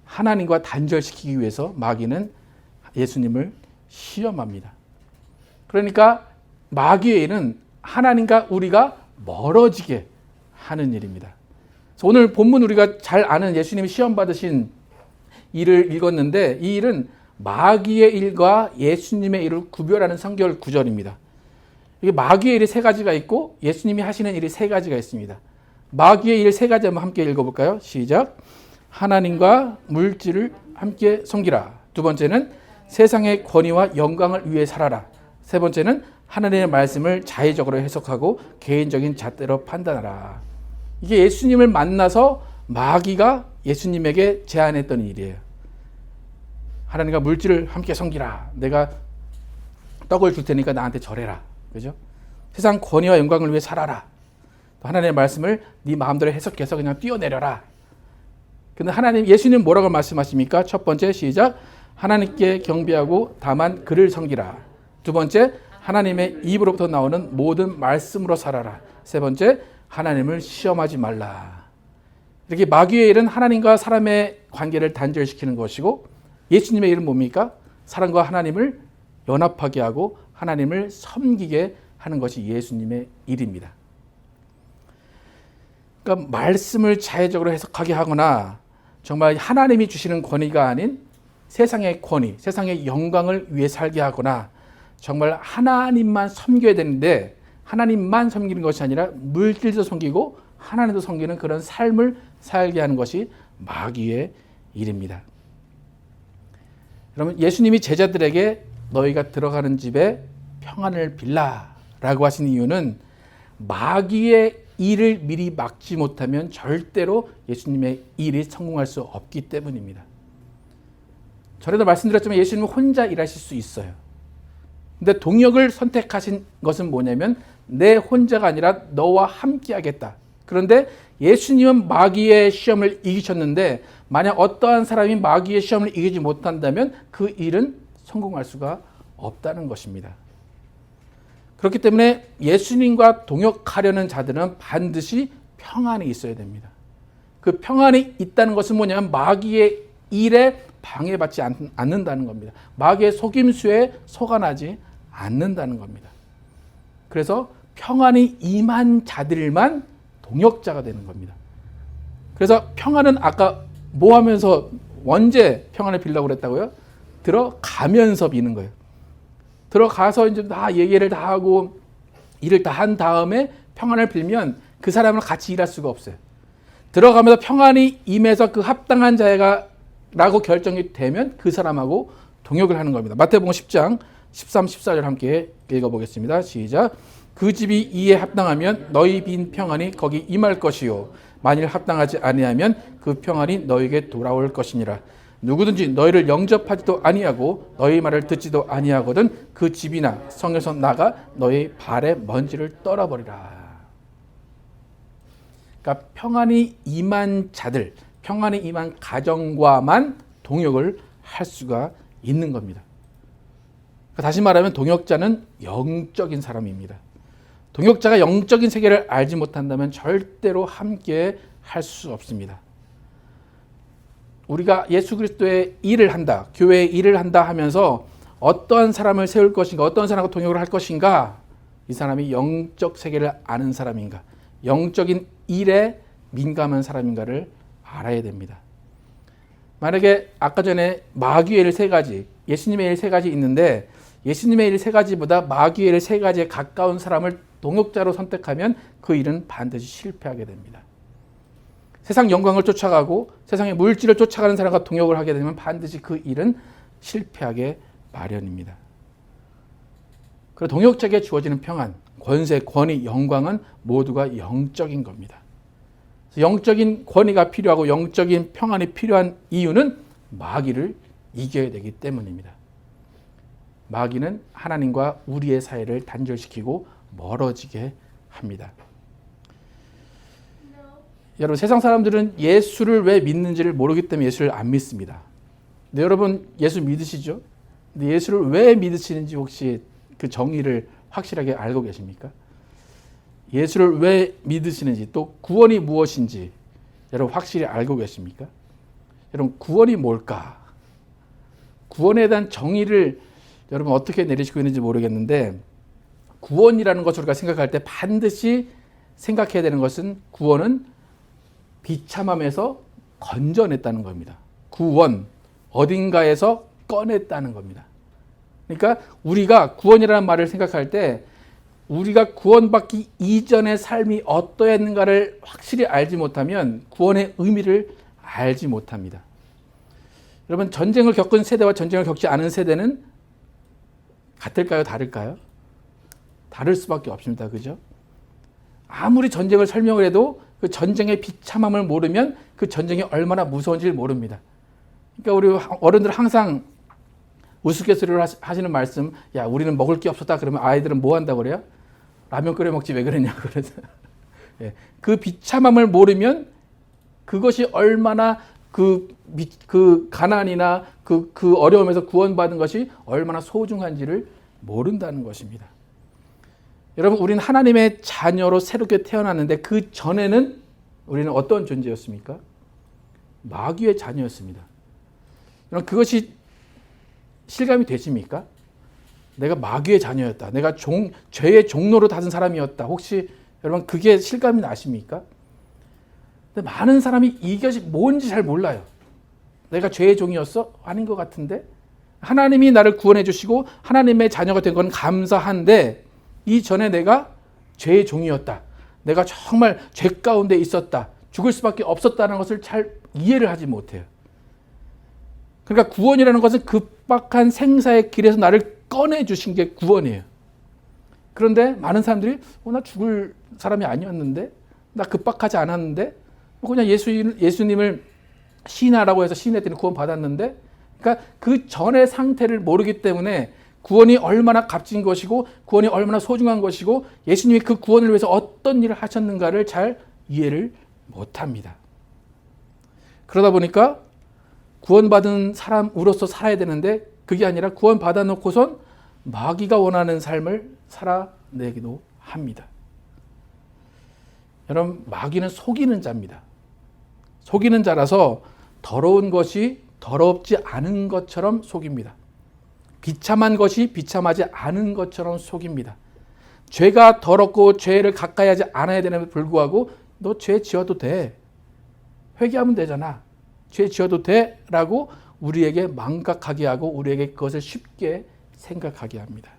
하나님과 단절시키기 위해서 마귀는 예수님을 시험합니다. 그러니까 마귀의 일은 하나님과 우리가 멀어지게 하는 일입니다. 그래서 오늘 본문 우리가 잘 아는 예수님이 시험 받으신 일을 읽었는데 이 일은 마귀의 일과 예수님의 일을 구별하는 성경 구절입니다. 이게 마귀의 일이 세 가지가 있고 예수님이 하시는 일이 세 가지가 있습니다. 마귀의 일 세 가지 한번 함께 읽어볼까요? 시작. 하나님과 물질을 함께 섬기라. 두 번째는 세상의 권위와 영광을 위해 살아라. 세 번째는 하나님의 말씀을 자의적으로 해석하고 개인적인 잣대로 판단하라. 이게 예수님을 만나서 마귀가 예수님에게 제안했던 일이에요. 하나님과 물질을 함께 섬기라. 내가 떡을 줄 테니까 나한테 절해라. 그죠? 세상 권위와 영광을 위해 살아라. 하나님의 말씀을 네 마음대로 해석해서 그냥 뛰어내려라. 근데 예수님 뭐라고 말씀하십니까? 첫 번째 시작. 하나님께 경배하고 다만 그를 섬기라. 두 번째, 하나님의 입으로부터 나오는 모든 말씀으로 살아라. 세 번째, 하나님을 시험하지 말라. 이렇게 마귀의 일은 하나님과 사람의 관계를 단절시키는 것이고 예수님의 일은 뭡니까? 사람과 하나님을 연합하게 하고 하나님을 섬기게 하는 것이 예수님의 일입니다. 그러니까 말씀을 자의적으로 해석하게 하거나 정말 하나님이 주시는 권위가 아닌 세상의 권위, 세상의 영광을 위해 살게 하거나 정말 하나님만 섬겨야 되는데 하나님만 섬기는 것이 아니라 물질도 섬기고 하나님도 섬기는 그런 삶을 살게 하는 것이 마귀의 일입니다. 여러분, 예수님이 제자들에게 너희가 들어가는 집에 평안을 빌라라고 하신 이유는 마귀의 일을 미리 막지 못하면 절대로 예수님의 일이 성공할 수 없기 때문입니다. 전에도 말씀드렸지만 예수님은 혼자 일하실 수 있어요. 근데 동역을 선택하신 것은 뭐냐면 내 혼자가 아니라 너와 함께 하겠다. 그런데 예수님은 마귀의 시험을 이기셨는데 만약 어떠한 사람이 마귀의 시험을 이기지 못한다면 그 일은 성공할 수가 없다는 것입니다. 그렇기 때문에 예수님과 동역하려는 자들은 반드시 평안이 있어야 됩니다. 그 평안이 있다는 것은 뭐냐면 마귀의 일에 방해받지 않는다는 겁니다. 마귀의 속임수에 속아나지 않는다는 겁니다. 그래서 평안이 임한 자들만 동역자가 되는 겁니다. 그래서 평안은 아까 뭐 하면서 언제 평안을 빌려고 그랬다고요? 들어가면서 비는 거예요. 들어가서 이제 다 얘기를 다 하고 일을 다 한 다음에 평안을 빌면 그 사람을 같이 일할 수가 없어요. 들어가면서 평안이 임해서 그 합당한 자가 라고 결정이 되면 그 사람하고 동역을 하는 겁니다. 마태복음 10장 13, 14절 함께 읽어보겠습니다. 시작. 그 집이 이에 합당하면 너희 빈 평안이 거기 임할 것이요 만일 합당하지 아니하면 그 평안이 너에게 돌아올 것이니라. 누구든지 너희를 영접하지도 아니하고 너희 말을 듣지도 아니하거든 그 집이나 성에서 나가 너희 발의 먼지를 떨어버리라. 그러니까 평안이 임한 자들, 평안이 임한 가정과만 동역을 할 수가 있는 겁니다. 다시 말하면 동역자는 영적인 사람입니다. 동역자가 영적인 세계를 알지 못한다면 절대로 함께 할 수 없습니다. 우리가 예수 그리스도의 일을 한다, 교회의 일을 한다 하면서 어떠한 사람을 세울 것인가, 어떤 사람과 동역을 할 것인가, 이 사람이 영적 세계를 아는 사람인가, 영적인 일에 민감한 사람인가를 알아야 됩니다. 만약에 아까 전에 마귀의 일 3가지, 예수님의 일 3가지 있는데 예수님의 일 3가지보다 마귀의 일 3가지에 가까운 사람을 동역자로 선택하면 그 일은 반드시 실패하게 됩니다. 세상 영광을 쫓아가고 세상의 물질을 쫓아가는 사람과 동역을 하게 되면 반드시 그 일은 실패하게 마련입니다. 그리고 동역자에게 주어지는 평안, 권세, 권위, 영광은 모두가 영적인 겁니다. 영적인 권위가 필요하고 영적인 평안이 필요한 이유는 마귀를 이겨야 되기 때문입니다. 마귀는 하나님과 우리의 사이를 단절시키고 멀어지게 합니다. 여러분, 세상 사람들은 예수를 왜 믿는지를 모르기 때문에 예수를 안 믿습니다. 근데 여러분, 예수 믿으시죠? 근데 예수를 왜 믿으시는지 혹시 그 정의를 확실하게 알고 계십니까? 예수를 왜 믿으시는지, 또 구원이 무엇인지 여러분 확실히 알고 계십니까? 여러분, 구원이 뭘까? 구원에 대한 정의를 여러분 어떻게 내리시고 있는지 모르겠는데, 구원이라는 것을 우리가 생각할 때 반드시 생각해야 되는 것은 구원은 비참함에서 건져냈다는 겁니다. 구원, 어딘가에서 꺼냈다는 겁니다. 그러니까 우리가 구원이라는 말을 생각할 때 우리가 구원받기 이전의 삶이 어떠했는가를 확실히 알지 못하면 구원의 의미를 알지 못합니다. 여러분, 전쟁을 겪은 세대와 전쟁을 겪지 않은 세대는 같을까요? 다를까요? 다를 수밖에 없습니다. 그죠? 아무리 전쟁을 설명을 해도 그 전쟁의 비참함을 모르면 그 전쟁이 얼마나 무서운지를 모릅니다. 그러니까 우리 어른들 항상 우스갯소리로 하시는 말씀, 야, 우리는 먹을 게 없었다 그러면 아이들은 뭐 한다고 그래요? 라면 끓여 먹지 왜 그러냐고 그래서. 예, 그 비참함을 모르면 그것이 얼마나 그 가난이나 그 어려움에서 구원받은 것이 얼마나 소중한지를 모른다는 것입니다. 여러분, 우리는 하나님의 자녀로 새롭게 태어났는데 그 전에는 우리는 어떤 존재였습니까? 마귀의 자녀였습니다. 여러분, 그것이 실감이 되십니까? 내가 마귀의 자녀였다. 내가 죄의 종로로 닫은 사람이었다. 혹시 여러분 그게 실감이 나십니까? 근데 많은 사람이 이것이 뭔지 잘 몰라요. 내가 죄의 종이었어? 아닌 것 같은데? 하나님이 나를 구원해 주시고 하나님의 자녀가 된 건 감사한데 이전에 내가 죄의 종이었다. 내가 정말 죄 가운데 있었다. 죽을 수밖에 없었다는 것을 잘 이해를 하지 못해요. 그러니까 구원이라는 것은 급박한 생사의 길에서 나를 꺼내주신 게 구원이에요. 그런데 많은 사람들이 나 죽을 사람이 아니었는데, 나 급박하지 않았는데, 그냥 예수님을 신하라고 해서 신했더니 구원 받았는데, 그러니까 그 전의 상태를 모르기 때문에 구원이 얼마나 값진 것이고 구원이 얼마나 소중한 것이고 예수님이 그 구원을 위해서 어떤 일을 하셨는가를 잘 이해를 못합니다. 그러다 보니까 구원받은 사람으로서 살아야 되는데 그게 아니라 구원받아 놓고선 마귀가 원하는 삶을 살아내기도 합니다. 여러분, 마귀는 속이는 자입니다. 속이는 자라서 더러운 것이 더럽지 않은 것처럼 속입니다. 비참한 것이 비참하지 않은 것처럼 속입니다. 죄가 더럽고 죄를 가까이 하지 않아야 되는데 불구하고 너 죄 지어도 돼. 회개하면 되잖아. 죄 지어도 돼. 라고 우리에게 망각하게 하고 우리에게 그것을 쉽게 생각하게 합니다.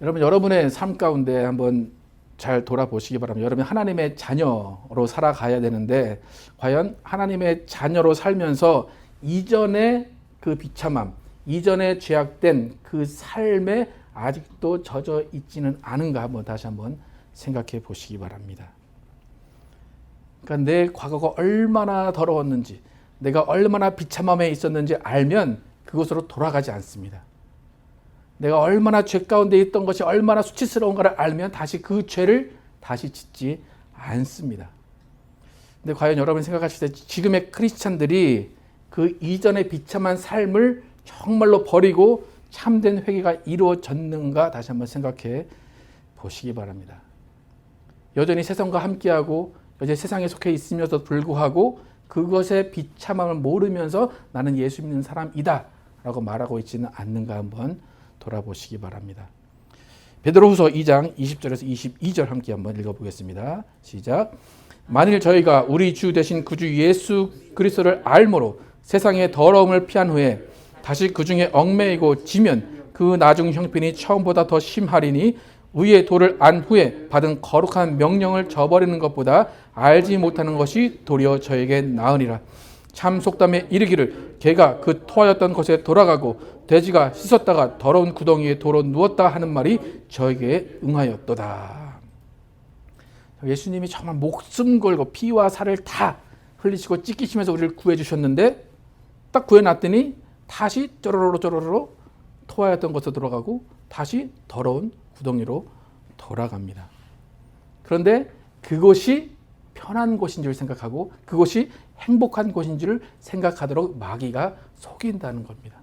여러분, 여러분의 삶 가운데 한번 잘 돌아보시기 바랍니다. 여러분 하나님의 자녀로 살아가야 되는데 과연 하나님의 자녀로 살면서 이전의 그 비참함, 이전에 죄악된 그 삶에 아직도 젖어 있지는 않은가 한번 다시 한번 생각해 보시기 바랍니다. 그러니까 내 과거가 얼마나 더러웠는지, 내가 얼마나 비참함에 있었는지 알면 그곳으로 돌아가지 않습니다. 내가 얼마나 죄 가운데 있던 것이 얼마나 수치스러운가를 알면 다시 그 죄를 다시 짓지 않습니다. 근데 과연 여러분이 생각하실 때 지금의 크리스찬들이 그 이전의 비참한 삶을 정말로 버리고 참된 회개가 이루어졌는가 다시 한번 생각해 보시기 바랍니다. 여전히 세상과 함께하고 여전히 세상에 속해 있으면서도 불구하고 그것의 비참함을 모르면서 나는 예수 믿는 사람이다 라고 말하고 있지는 않는가 한번 돌아보시기 바랍니다. 베드로후서 2장 20절에서 22절 함께 한번 읽어보겠습니다. 시작. 만일 저희가 우리 주 되신 구주 예수 그리스도를 알므로 세상의 더러움을 피한 후에 다시 그 중에 얽매이고 지면 그 나중 형편이 처음보다 더 심하리니 위의 도를 안 후에 받은 거룩한 명령을 저버리는 것보다 알지 못하는 것이 도리어 저에게 나으니라. 참 속담에 이르기를 개가 그 토하였던 곳에 돌아가고 돼지가 씻었다가 더러운 구덩이에 도로 누웠다 하는 말이 저에게 응하였도다. 예수님이 정말 목숨 걸고 피와 살을 다 흘리시고 찢기시면서 우리를 구해주셨는데 딱 구해놨더니 다시 쪼로로로 토하였던 곳에 돌아가고 다시 더러운 구덩이로 돌아갑니다. 그런데 그곳이 편한 곳인 줄 생각하고 그곳이 행복한 곳인 줄 생각하도록 마귀가 속인다는 겁니다.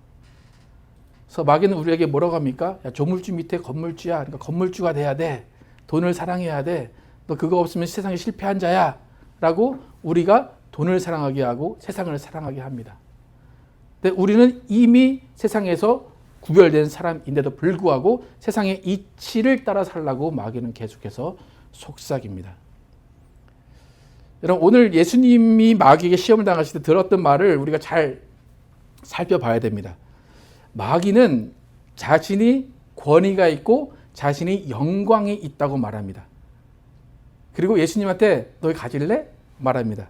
그래서 마귀는 우리에게 뭐라고 합니까? 야, 조물주 밑에 건물주야. 그러니까 건물주가 돼야 돼. 돈을 사랑해야 돼. 너 그거 없으면 세상에 실패한 자야. 라고 우리가 돈을 사랑하게 하고 세상을 사랑하게 합니다. 근데 우리는 이미 세상에서 구별된 사람인데도 불구하고 세상의 이치를 따라 살라고 마귀는 계속해서 속삭입니다. 여러분 오늘 예수님이 마귀에게 시험을 당하실 때 들었던 말을 우리가 잘 살펴봐야 됩니다. 마귀는 자신이 권위가 있고 자신이 영광이 있다고 말합니다. 그리고 예수님한테 너 가질래? 말합니다.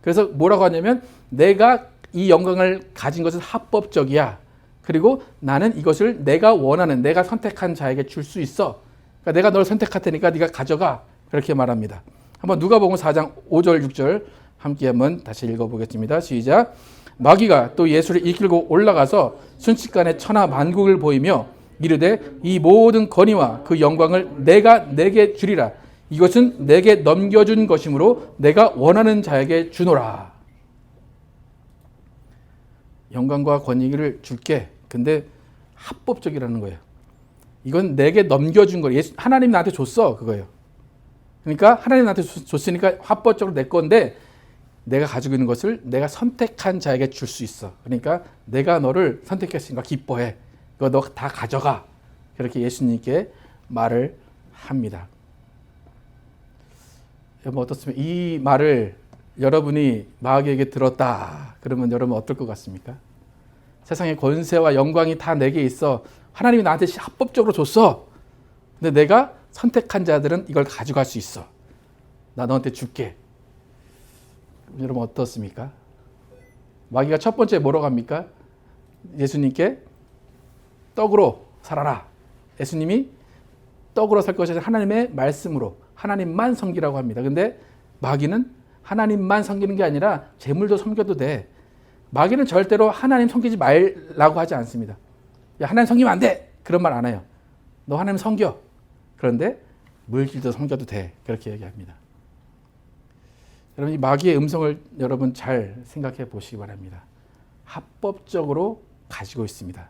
그래서 뭐라고 하냐면 내가 이 영광을 가진 것은 합법적이야. 그리고 나는 이것을 내가 원하는 내가 선택한 자에게 줄 수 있어. 그러니까 내가 널 선택할 테니까 네가 가져가. 그렇게 말합니다. 한번 누가복음 4장 5절 6절 함께 한번 다시 읽어보겠습니다. 시작. 마귀가 또 예수를 이끌고 올라가서 순식간에 천하 만국을 보이며 이르되 이 모든 권위와 그 영광을 내가 내게 주리라. 이것은 내게 넘겨준 것이므로 내가 원하는 자에게 주노라. 영광과 권위를 줄게. 근데 합법적이라는 거예요. 이건 내게 넘겨준 거예요. 하나님 나한테 줬어. 그거예요. 그러니까 하나님 나한테 줬으니까 합법적으로 내 건데 내가 가지고 있는 것을 내가 선택한 자에게 줄 수 있어. 그러니까 내가 너를 선택했으니까 기뻐해. 이거 너 다 가져가. 그렇게 예수님께 말을 합니다. 여러분 어떻습니까? 이 말을 여러분이 마귀에게 들었다. 그러면 여러분 어떨 것 같습니까? 세상의 권세와 영광이 다 내게 있어. 하나님이 나한테 합법적으로 줬어. 근데 내가 선택한 자들은 이걸 가져갈 수 있어. 나 너한테 줄게. 여러분 어떻습니까? 마귀가 첫 번째 뭐라고 합니까? 예수님께 떡으로 살아라. 예수님이 떡으로 살 것이 아니라 하나님의 말씀으로 하나님만 섬기라고 합니다. 근데 마귀는 하나님만 섬기는 게 아니라 재물도 섬겨도 돼. 마귀는 절대로 하나님 섬기지 말라고 하지 않습니다. 야, 하나님 섬기면 안 돼. 그런 말 안 해요. 너 하나님 섬겨. 그런데 물질도 섬겨도 돼. 그렇게 얘기합니다. 여러분 이 마귀의 음성을 여러분 잘 생각해 보시기 바랍니다. 합법적으로 가지고 있습니다.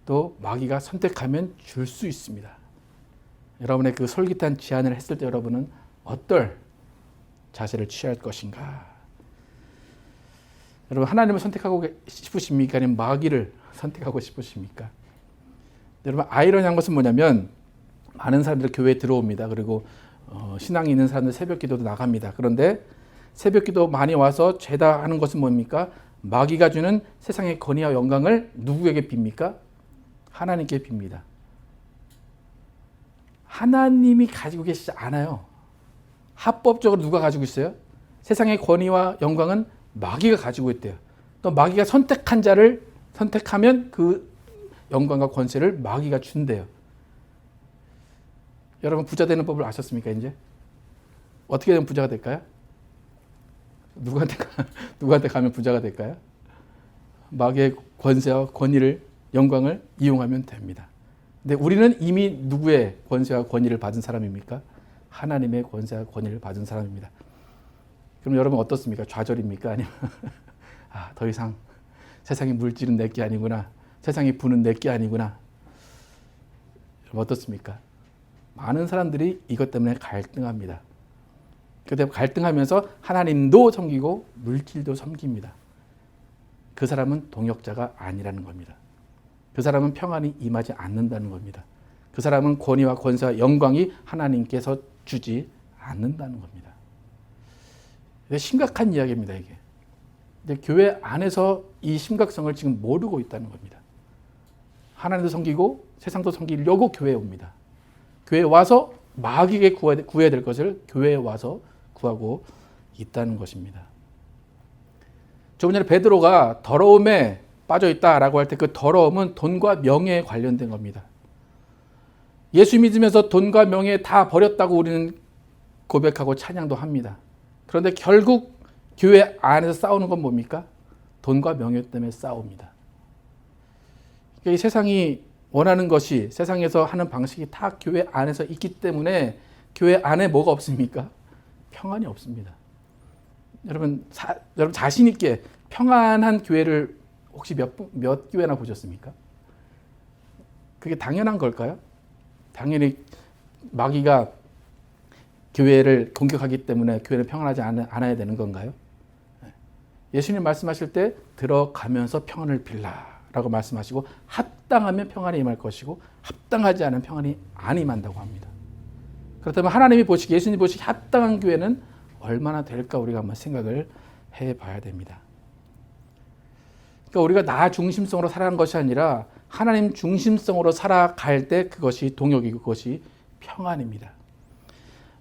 또 마귀가 선택하면 줄 수 있습니다. 여러분의 그 솔깃한 제안을 했을 때 여러분은 어떨 자세를 취할 것인가? 여러분 하나님을 선택하고 싶으십니까? 아니면 마귀를 선택하고 싶으십니까? 여러분 아이러니한 것은 뭐냐면 많은 사람들이 교회에 들어옵니다. 그리고 신앙이 있는 사람들 새벽 기도도 나갑니다. 그런데 새벽 기도 많이 와서 죄다 하는 것은 뭡니까? 마귀가 주는 세상의 권위와 영광을 누구에게 빕니까? 하나님께 빕니다. 하나님이 가지고 계시지 않아요. 합법적으로 누가 가지고 있어요? 세상의 권위와 영광은 마귀가 가지고 있대요. 또 마귀가 선택한 자를 선택하면 그 영광과 권세를 마귀가 준대요. 여러분 부자 되는 법을 아셨습니까? 이제 어떻게 되면 부자가 될까요? 누구한테 가면 부자가 될까요? 마귀의 권세와 권위를 영광을 이용하면 됩니다. 근데 우리는 이미 누구의 권세와 권위를 받은 사람입니까? 하나님의 권세와 권위를 받은 사람입니다. 그럼 여러분 어떻습니까? 좌절입니까? 아니면 더 이상 세상의 물질은 내게 아니구나. 세상의 부는 내게 아니구나. 여러분 어떻습니까? 많은 사람들이 이것 때문에 갈등합니다. 그때 갈등하면서 하나님도 섬기고 물질도 섬깁니다. 그 사람은 동역자가 아니라는 겁니다. 그 사람은 평안이 임하지 않는다는 겁니다. 그 사람은 권위와 권세와 영광이 하나님께서 주지 않는다는 겁니다. 심각한 이야기입니다, 이게. 근데 교회 안에서 이 심각성을 지금 모르고 있다는 겁니다. 하나님도 섬기고 세상도 섬기려고 교회에 옵니다. 교회에 와서 마귀에게 구해야 될 것을 교회에 와서 구하고 있다는 것입니다. 조금 전에 베드로가 더러움에 빠져 있다라고 할 때 그 더러움은 돈과 명예에 관련된 겁니다. 예수 믿으면서 돈과 명예 다 버렸다고 우리는 고백하고 찬양도 합니다. 그런데 결국 교회 안에서 싸우는 건 뭡니까? 돈과 명예 때문에 싸웁니다. 그러니까 이 세상이 원하는 것이 세상에서 하는 방식이 다 교회 안에서 있기 때문에 교회 안에 뭐가 없습니까? 평안이 없습니다. 여러분 자신 있게 평안한 교회를 혹시 몇 교회나 보셨습니까? 그게 당연한 걸까요? 당연히 마귀가 교회를 공격하기 때문에 교회는 평안하지 않아야 되는 건가요? 예수님 말씀하실 때 들어가면서 평안을 빌라라고 말씀하시고 합당하면 평안이 임할 것이고 합당하지 않으면 평안이 안 임한다고 합니다. 그렇다면 하나님이 보시기 예수님이 보시기 합당한 교회는 얼마나 될까 우리가 한번 생각을 해봐야 됩니다. 그러니까 우리가 나 중심성으로 살아가는 것이 아니라 하나님 중심성으로 살아갈 때 그것이 동역이고 그것이 평안입니다.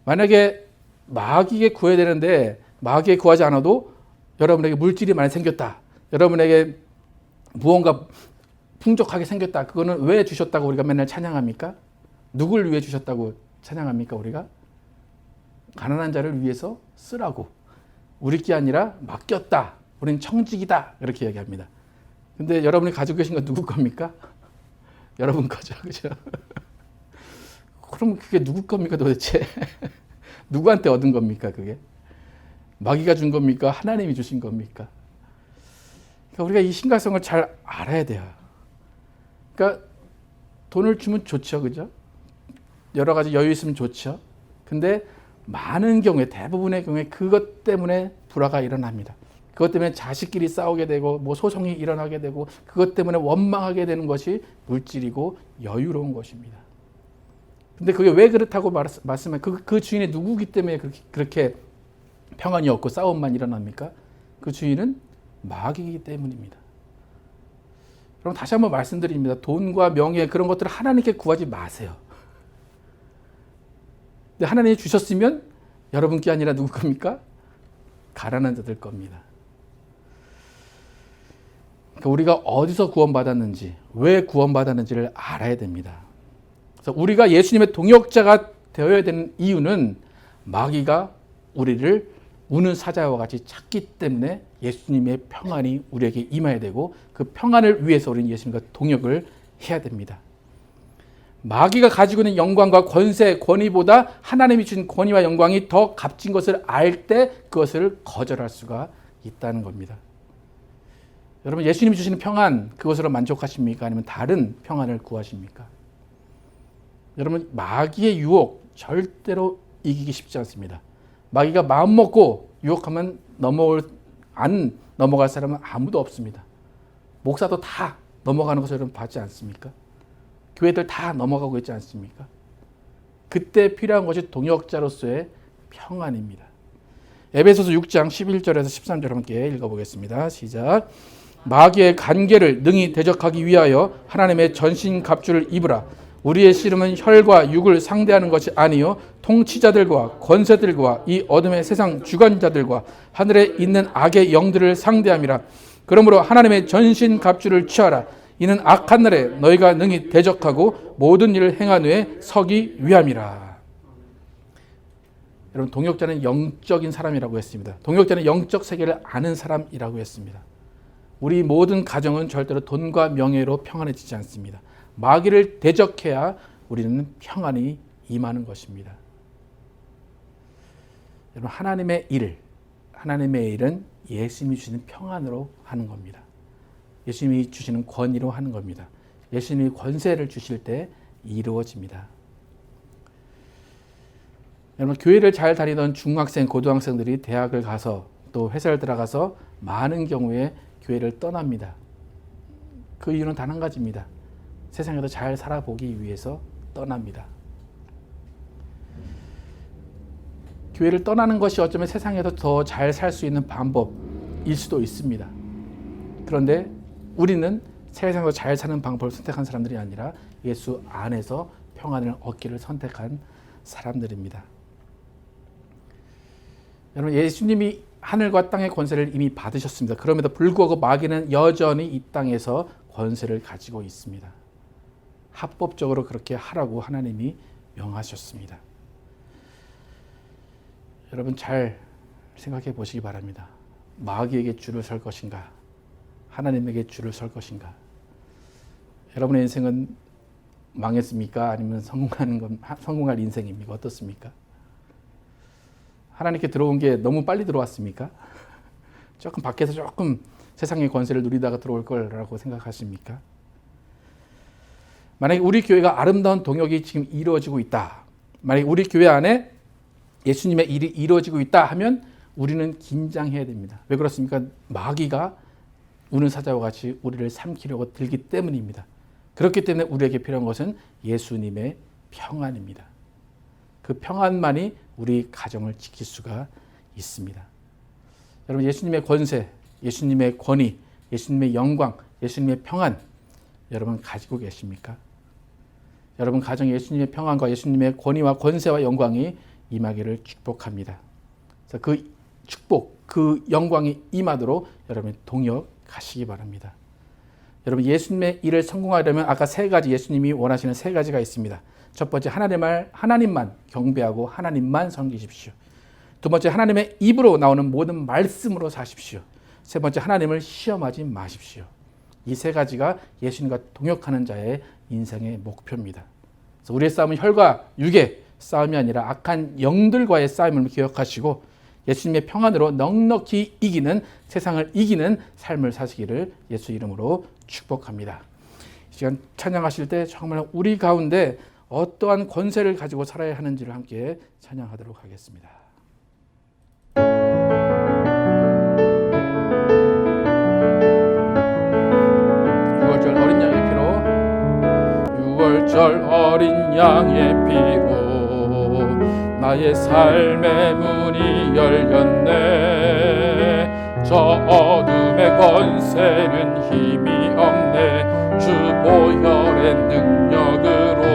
만약에 마귀에게 구해야 되는데 마귀에 구하지 않아도 여러분에게 물질이 많이 생겼다. 여러분에게 무언가 풍족하게 생겼다. 그거는 왜 주셨다고 우리가 맨날 찬양합니까? 누굴 위해 주셨다고 찬양합니까 우리가? 가난한 자를 위해서 쓰라고. 우리 게 아니라 맡겼다. 우린 청직이다. 이렇게 얘기합니다. 근데 여러분이 가지고 계신 건 누구 겁니까? 여러분 거죠. 그죠? 그럼 그게 누구 겁니까 도대체? 누구한테 얻은 겁니까 그게? 마귀가 준 겁니까? 하나님이 주신 겁니까? 그러니까 우리가 이 심각성을 잘 알아야 돼요. 그러니까 돈을 주면 좋죠. 그죠? 여러 가지 여유 있으면 좋죠. 근데 많은 경우에 대부분의 경우에 그것 때문에 불화가 일어납니다. 그것 때문에 자식끼리 싸우게 되고 뭐 소송이 일어나게 되고 그것 때문에 원망하게 되는 것이 물질이고 여유로운 것입니다. 근데 그게 왜 그렇다고 말씀해? 그 주인이 누구기 때문에 그렇게 평안이 없고 싸움만 일어납니까? 그 주인은 마귀이기 때문입니다. 그럼 다시 한번 말씀드립니다. 돈과 명예 그런 것들을 하나님께 구하지 마세요. 근데 하나님이 주셨으면 여러분께 아니라 누구 겁니까? 가난한 자들 겁니다. 그러니까 우리가 어디서 구원받았는지, 왜 구원받았는지를 알아야 됩니다. 그래서 우리가 예수님의 동역자가 되어야 되는 이유는 마귀가 우리를 우는 사자와 같이 찾기 때문에 예수님의 평안이 우리에게 임해야 되고 그 평안을 위해서 우리는 예수님과 동역을 해야 됩니다. 마귀가 가지고 있는 영광과 권세, 권위보다 하나님이 주신 권위와 영광이 더 값진 것을 알 때 그것을 거절할 수가 있다는 겁니다. 여러분 예수님이 주시는 평안 그것으로 만족하십니까? 아니면 다른 평안을 구하십니까? 여러분 마귀의 유혹 절대로 이기기 쉽지 않습니다. 마귀가 마음 먹고 유혹하면 안 넘어갈 사람은 아무도 없습니다. 목사도 다 넘어가는 것을 여러분 봤지 않습니까? 교회들 다 넘어가고 있지 않습니까? 그때 필요한 것이 동역자로서의 평안입니다. 에베소서 6장 11절에서 13절 함께 읽어보겠습니다. 시작. 마귀의 간계를 능히 대적하기 위하여 하나님의 전신갑주를 입으라. 우리의 씨름은 혈과 육을 상대하는 것이 아니요 통치자들과 권세들과 이 어둠의 세상 주관자들과 하늘에 있는 악의 영들을 상대함이라. 그러므로 하나님의 전신 갑주를 취하라. 이는 악한 날에 너희가 능히 대적하고 모든 일을 행한 후에 서기 위함이라. 여러분, 동역자는 영적인 사람이라고 했습니다. 동역자는 영적 세계를 아는 사람이라고 했습니다. 우리 모든 가정은 절대로 돈과 명예로 평안해지지 않습니다. 마귀를 대적해야 우리는 평안이 임하는 것입니다. 여러분, 하나님의 일은 예수님이 주시는 평안으로 하는 겁니다. 예수님이 주시는 권위로 하는 겁니다. 예수님이 권세를 주실 때 이루어집니다. 여러분, 교회를 잘 다니던 중학생, 고등학생들이 대학을 가서 또 회사를 들어가서 많은 경우에 교회를 떠납니다. 그 이유는 단 한 가지입니다. 세상에서 잘 살아보기 위해서 떠납니다. 교회를 떠나는 것이 어쩌면 세상에서 더 잘 살 수 있는 방법일 수도 있습니다. 그런데 우리는 세상에서 잘 사는 방법을 선택한 사람들이 아니라 예수 안에서 평안을 얻기를 선택한 사람들입니다. 여러분, 예수님이 하늘과 땅의 권세를 이미 받으셨습니다. 그럼에도 불구하고 마귀는 여전히 이 땅에서 권세를 가지고 있습니다. 합법적으로 그렇게 하라고 하나님이 명하셨습니다. 여러분, 잘 생각해 보시기 바랍니다. 마귀에게 줄을 설 것인가? 하나님에게 줄을 설 것인가? 여러분의 인생은 망했습니까? 아니면 성공할 인생입니까? 어떻습니까? 하나님께 들어온 게 너무 빨리 들어왔습니까? 조금 밖에서 조금 세상의 권세를 누리다가 들어올 거라고 생각하십니까? 만약에 우리 교회가 아름다운 동역이 지금 이루어지고 있다. 만약에 우리 교회 안에 예수님의 일이 이루어지고 있다 하면 우리는 긴장해야 됩니다. 왜 그렇습니까? 마귀가 우는 사자와 같이 우리를 삼키려고 들기 때문입니다. 그렇기 때문에 우리에게 필요한 것은 예수님의 평안입니다. 그 평안만이 우리 가정을 지킬 수가 있습니다. 여러분, 예수님의 권세, 예수님의 권위, 예수님의 영광, 예수님의 평안, 여러분 가지고 계십니까? 여러분 가정에 예수님의 평안과 예수님의 권위와 권세와 영광이 임하기를 축복합니다. 그래서 그 축복, 그 영광이 임하도록 여러분 동역하시기 바랍니다. 여러분, 예수님의 일을 성공하려면 아까 세 가지, 예수님이 원하시는 세 가지가 있습니다. 첫 번째, 하나님만 경배하고 하나님만 섬기십시오. 두 번째, 하나님의 입으로 나오는 모든 말씀으로 사십시오. 세 번째, 하나님을 시험하지 마십시오. 이 세 가지가 예수님과 동역하는 자의 인생의 목표입니다. 그래서 우리의 싸움은 혈과 육의 싸움이 아니라 악한 영들과의 싸움을 기억하시고 예수님의 평안으로 넉넉히 이기는, 세상을 이기는 삶을 사시기를 예수 이름으로 축복합니다. 이 시간 찬양하실 때 정말 우리 가운데 어떠한 권세를 가지고 살아야 하는지를 함께 찬양하도록 하겠습니다. 6월절 어린 양의 피로, 6월절 어린 양의 피로 나의 삶의 문이 열렸네. 저 어둠의 권세는 힘이 없네. 주 보혈의 능력으로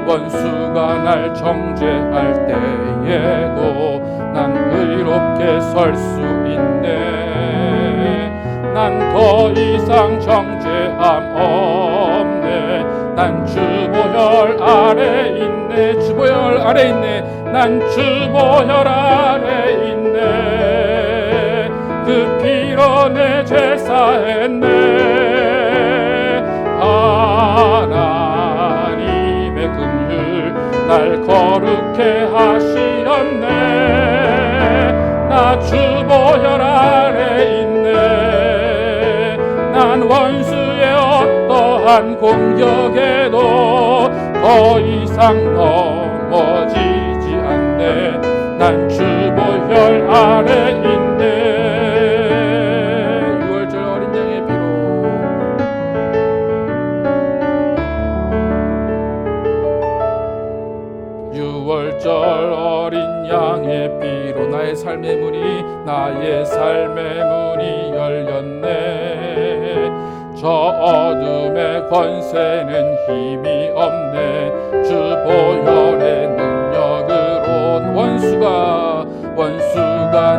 원수가 날 정죄할 때에도 난 의롭게 설 수 있네. 난 더 이상 정죄함 없네. 난 주 보혈 아래 있네. 주 보혈 아래 있네. 난 주 보혈 아래 있네. 그 피로 내 죄 사했네. 하나님의 긍휼 날 거룩해 하시었네. 나 주 보혈 아래 있네. 난 원수의 어떠한 공격에도 더 이상 넘어지지 않네. 난 주 보혈 아래 있네. 6월절 어린 양의 피로, 6월절 어린 양의 피로 나의 삶의 문이 열렸네. 저 저 어둠의 권세는 힘이 없네. 주 보혈의 능력으론 원수가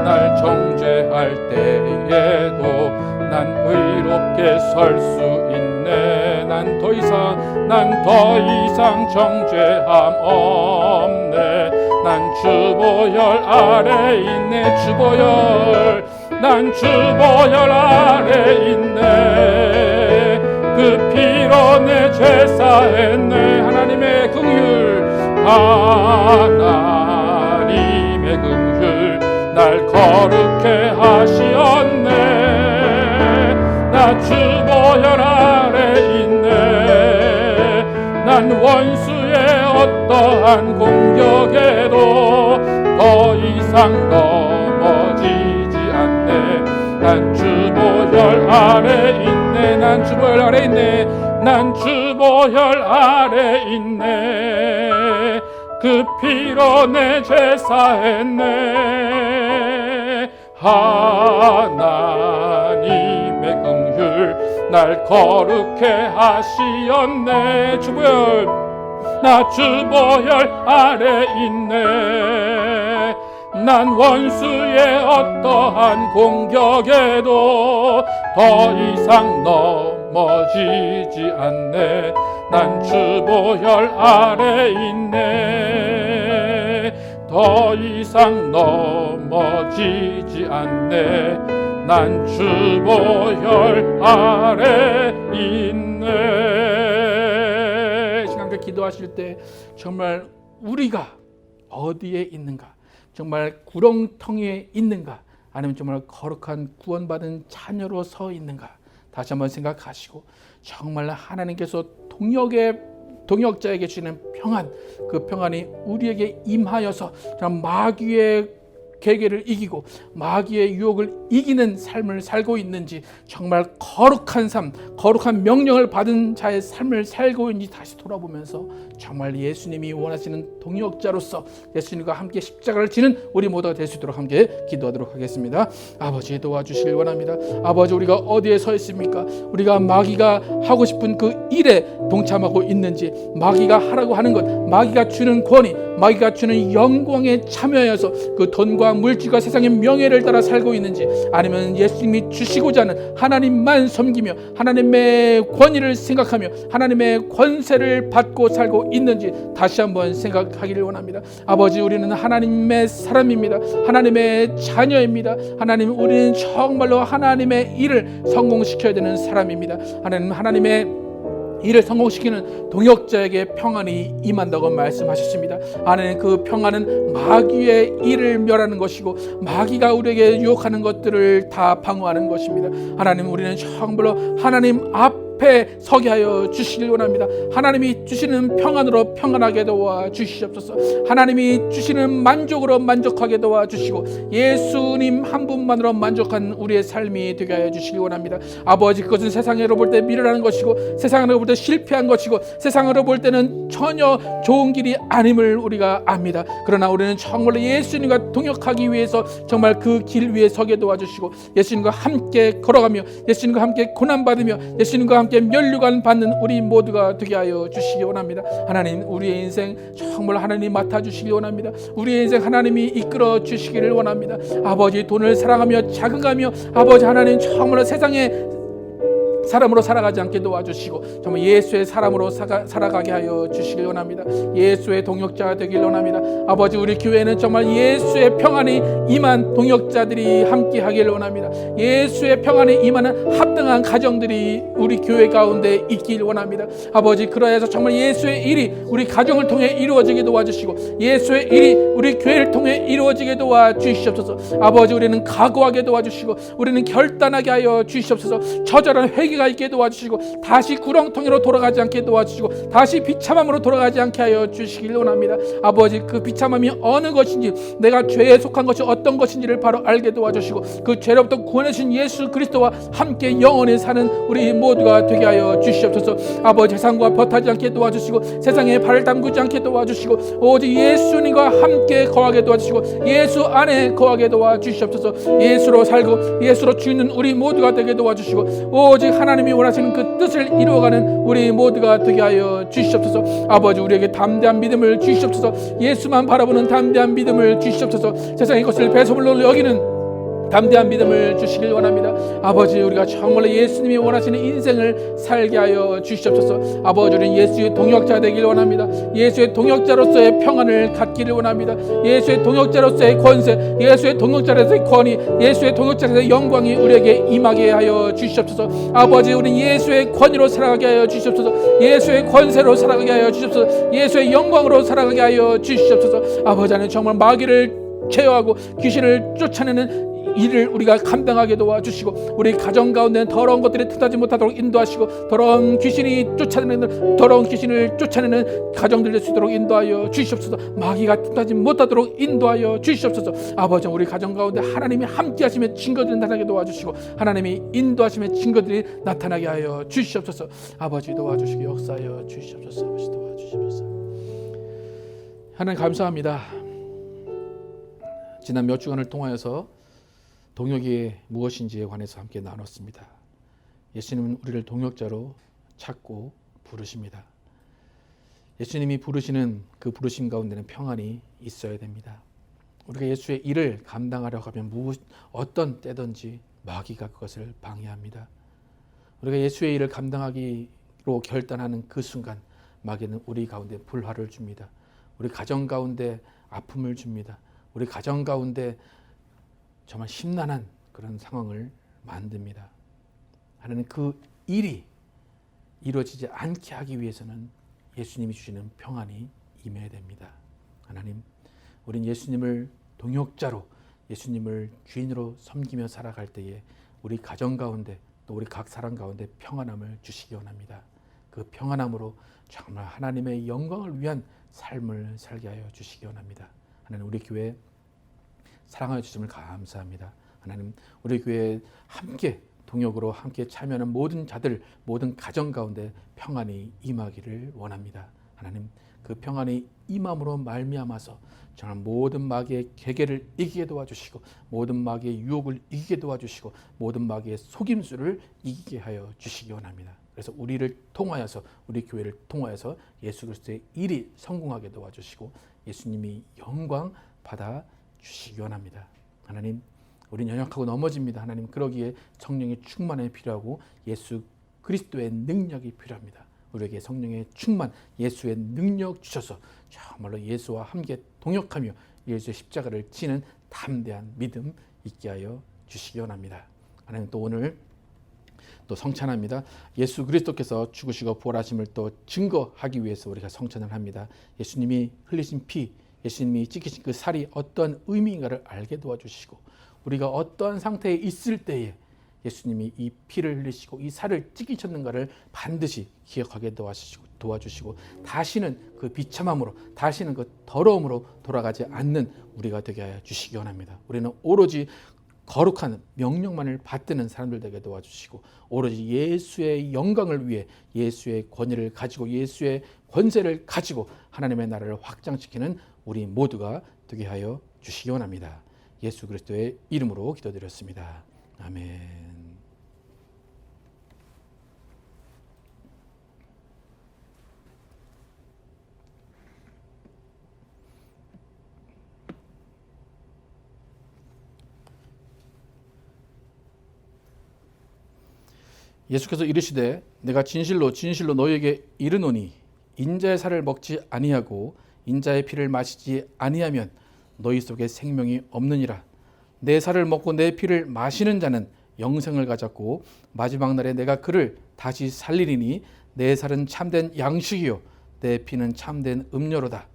날 정죄할 때에도 난 의롭게 설 수 있네. 난 더 이상 정죄함 없네. 난 주보혈 아래 있네. 난 주보혈 아래 있네. 그 피로 내 죄 사했네. 하나님의 긍휼 날 거룩해 하시었네. 나 주보혈 아래 있네. 난 원수의 어떠한 공격에도 더 이상 넘어지지 않네. 난 주보혈 아래 있네. 난 주보혈 아래 있네. 난 주보혈 아래 있네. 그 피로 내 죄 사했네. 하나님의 긍휼 날 거룩해 하시었네. 나 주보혈 아래 있네. 난 원수의 어떠한 공격에도 더 이상 넘어지지 않네. 난 주보혈 아래 있네. 더 이상 넘어지지 않네. 난 주보혈 아래 있네. 시간과 기도하실 때 정말 우리가 어디에 있는가? 정말 구렁텅이에 있는가? 아니면 정말 거룩한 구원받은 자녀로 서 있는가? 다시 한번 생각하시고 정말 하나님께서 동역자에게 주시는 평안, 그 평안이 우리에게 임하여서 마귀의 계계를 이기고 마귀의 유혹을 이기는 삶을 살고 있는지, 정말 거룩한 삶, 거룩한 명령을 받은 자의 삶을 살고 있는지 다시 돌아보면서 정말 예수님이 원하시는 동역자로서 예수님과 함께 십자가를 지는 우리 모두가 될 수 있도록 함께 기도하도록 하겠습니다. 아버지, 도와주시길 원합니다. 아버지, 우리가 어디에 서 있습니까? 우리가 마귀가 하고 싶은 그 일에 동참하고 있는지, 마귀가 하라고 하는 것, 마귀가 주는 권위, 마귀가 주는 영광에 참여하여서 그 돈과 물질과 세상의 명예를 따라 살고 있는지, 아니면 예수님이 주시고자 하는 하나님만 섬기며 하나님의 권위를 생각하며 하나님의 권세를 받고 살고 있는지 다시 한번 생각하기를 원합니다. 아버지, 우리는 하나님의 사람입니다. 하나님의 자녀입니다. 하나님, 우리는 정말로 하나님의 일을 성공시켜야 되는 사람입니다. 하나님의 일을 성공시키는 동역자에게 평안이 임한다고 말씀하셨습니다. 하나님, 그 평안은 마귀의 일을 멸하는 것이고 마귀가 우리에게 유혹하는 것들을 다 방어하는 것입니다. 하나님, 우리는 정말로 하나님 앞에 서게 하여 주시길 원합니다. 하나님이 주시는 평안으로 평안하게 도와 주시옵소서. 하나님이 주시는 만족으로 만족하게 도와 주시고 예수님 한 분만으로 만족한 우리의 삶이 되게 하여 주시길 원합니다. 아버지, 그것은 세상으로 볼 때 미련한 것이고 세상으로 볼 때 실패한 것이고 세상으로 볼 때는 전혀 좋은 길이 아님을 우리가 압니다. 그러나 우리는 정말로 예수님과 동역하기 위해서 정말 그 길 위에 서게 도와주시고 예수님과 함께 걸어가며 예수님과 함께 고난받으며 예수님과 함께 면류관 받는 우리 모두가 되게 하여 주시기 원합니다. 하나님, 우리의 인생 정말 하나님 맡아주시기 원합니다. 우리의 인생 하나님이 이끌어 주시기를 원합니다. 아버지, 돈을 사랑하며 자극하며 아버지 하나님 정말로 세상에 사람으로 살아가지 않게 도와주시고 정말 예수의 사람으로 살아가게 하여 주시길 원합니다. 예수의 동역자가 되길 원합니다. 아버지, 우리 교회는 정말 예수의 평안이 임한 동역자들이 함께 하길 원합니다. 예수의 평안이 임하는 합당한 가정들이 우리 교회 가운데 있길 원합니다. 아버지, 그러해서 정말 예수의 일이 우리 가정을 통해 이루어지게 도와주시고 예수의 일이 우리 교회를 통해 이루어지게 도와주시옵소서. 아버지, 우리는 각오하게 도와주시고 우리는 결단하게 하여 주시옵소서. 처절한 회개가 있게 도와주시고 다시 구렁텅이로 돌아가지 않게 도와주시고 다시 비참함으로 돌아가지 않게 하여 주시길 원합니다. 아버지, 그 비참함이 어느 것인지, 내가 죄에 속한 것이 어떤 것인지를 바로 알게 도와주시고 그 죄로부터 구원하신 예수 그리스도와 함께 영원히 사는 우리 모두가 되게 하여 주시옵소서. 아버지, 세상과 벗하지 않게 도와주시고 세상에 발을 담그지 않게 도와주시고 오직 예수님과 함께 거하게 도와주시고 예수 안에 거하게 도와주시옵소서. 예수로 살고 예수로 죽는 우리 모두가 되게 도와주시고 오직 하나님이 원하시는 그 뜻을 이루어가는 우리 모두가 되게 하여 주시옵소서. 아버지, 우리에게 담대한 믿음을 주시옵소서. 예수만 바라보는 담대한 믿음을 주시옵소서. 세상의 것을 배설물로 여기는 담대한 믿음을 주시길 원합니다. 아버지, 우리가 정말로 예수님이 원하시는 인생을 살게 하여 주시옵소서. 아버지, 우리는 예수의 동역자 되길 원합니다. 예수의 동역자로서의 평안을 갖기를 원합니다. 예수의 동역자로서의 권세, 예수의 동역자로서의 권위, 예수의 동역자로서의 영광이 우리에게 임하게 하여 주시옵소서. 아버지, 우리는 예수의 권위로 살아가게 하여 주시옵소서. 예수의 권세로 살아가게 하여 주시옵소서. 예수의 영광으로 살아가게 하여 주시옵소서. 아버지, 하나님 정말 마귀를 제어하고 귀신을 쫓아내는 일을 우리가 감당하게 도와주시고, 우리 가정 가운데 더러운 것들이 틈타지 못하도록 인도하시고, 더러운 귀신을 쫓아내는 가정들 될 수 있도록 인도하여 주시옵소서. 마귀가 틈타지 못하도록 인도하여 주시옵소서. 아버지, 우리 가정 가운데 하나님이 함께 하시며 증거들이 나타나게 도와주시고, 하나님이 인도하시며 증거들이 나타나게 하여 주시옵소서. 아버지, 도와주시고 역사하여 주시옵소서. 아버지, 도와주시옵소서. 하나님 감사합니다. 지난 몇 주간을 통하여서 동역이 무엇인지에 관해서 함께 나눴습니다. 예수님은 우리를 동역자로 찾고 부르십니다. 예수님이 부르시는 그 부르심 가운데는 평안이 있어야 됩니다. 우리가 예수의 일을 감당하려고 하면 어떤 때든지 마귀가 그것을 방해합니다. 우리가 예수의 일을 감당하기로 결단하는 그 순간 마귀는 우리 가운데 불화를 줍니다. 우리 가정 가운데 아픔을 줍니다. 우리 가정 가운데 정말 심란한 그런 상황을 만듭니다. 하나님, 그 일이 이루어지지 않게 하기 위해서는 예수님이 주시는 평안이 임해야 됩니다. 하나님, 우린 예수님을 동역자로, 예수님을 주인으로 섬기며 살아갈 때에 우리 가정 가운데 또 우리 각 사람 가운데 평안함을 주시기 원합니다. 그 평안함으로 정말 하나님의 영광을 위한 삶을 살게 하여 주시기 원합니다. 하나님, 우리 교회 사랑하여 주심을 감사합니다. 하나님, 우리 교회에 함께 동역으로 함께 참여하는 모든 자들, 모든 가정 가운데 평안이 임하기를 원합니다. 하나님, 그 평안이 임함으로 말미암아서 정말 모든 마귀의 계계를 이기게 도와주시고, 모든 마귀의 유혹을 이기게 도와주시고, 모든 마귀의 속임수를 이기게 하여 주시기 원합니다. 그래서 우리를 통하여서, 우리 교회를 통하여서 예수 그리스도의 일이 성공하게 도와주시고 예수님이 영광 받아 주시기 원합니다. 하나님, 우린 연약하고 넘어집니다. 하나님, 그러기에 성령의 충만이 필요하고 예수 그리스도의 능력이 필요합니다. 우리에게 성령의 충만, 예수의 능력 주셔서 정말로 예수와 함께 동역하며 예수의 십자가를 지는 담대한 믿음 있게 하여 주시기 원합니다. 하나님, 또 오늘 또 성찬합니다. 예수 그리스도께서 죽으시고 부활하심을 또 증거하기 위해서 우리가 성찬을 합니다. 예수님이 흘리신 피, 예수님이 찢기신 그 살이 어떤 의미인가를 알게 도와주시고, 우리가 어떠한 상태에 있을 때에 예수님이 이 피를 흘리시고 이 살을 찢기셨는가를 반드시 기억하게 도와주시고 다시는 그 비참함으로, 다시는 그 더러움으로 돌아가지 않는 우리가 되게 하여 주시기 원합니다. 우리는 오로지 거룩한 명령만을 받드는 사람들 되게 도와주시고, 오로지 예수의 영광을 위해 예수의 권위를 가지고 예수의 권세를 가지고 하나님의 나라를 확장시키는 우리 모두가 되게 하여 주시기 원합니다. 예수 그리스도의 이름으로 기도드렸습니다. 아멘. 예수께서 이르시되 내가 진실로 진실로 너희에게 이르노니 인자의 살을 먹지 아니하고 인자의 피를 마시지 아니하면 너희 속에 생명이 없느니라. 내 살을 먹고 내 피를 마시는 자는 영생을 가졌고 마지막 날에 내가 그를 다시 살리리니 내 살은 참된 양식이요 내 피는 참된 음료로다.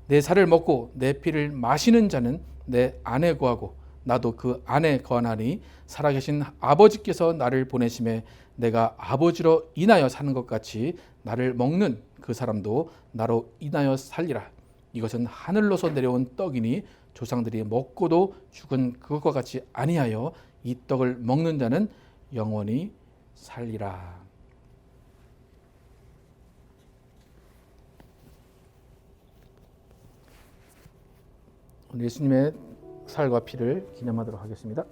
내 살을 먹고 내 피를 마시는 자는 내 안에 거하고 나도 그 안에 거하나니 살아계신 아버지께서 나를 보내심에 내가 아버지로 인하여 사는 것 같이 나를 먹는 그 사람도 나로 인하여 살리라. 이것은 하늘로서 내려온 떡이니 조상들이 먹고도 죽은 그것과 같이 아니하여 이 떡을 먹는 자는 영원히 살리라. 오늘 예수님의 살과 피를 기념하도록 하겠습니다.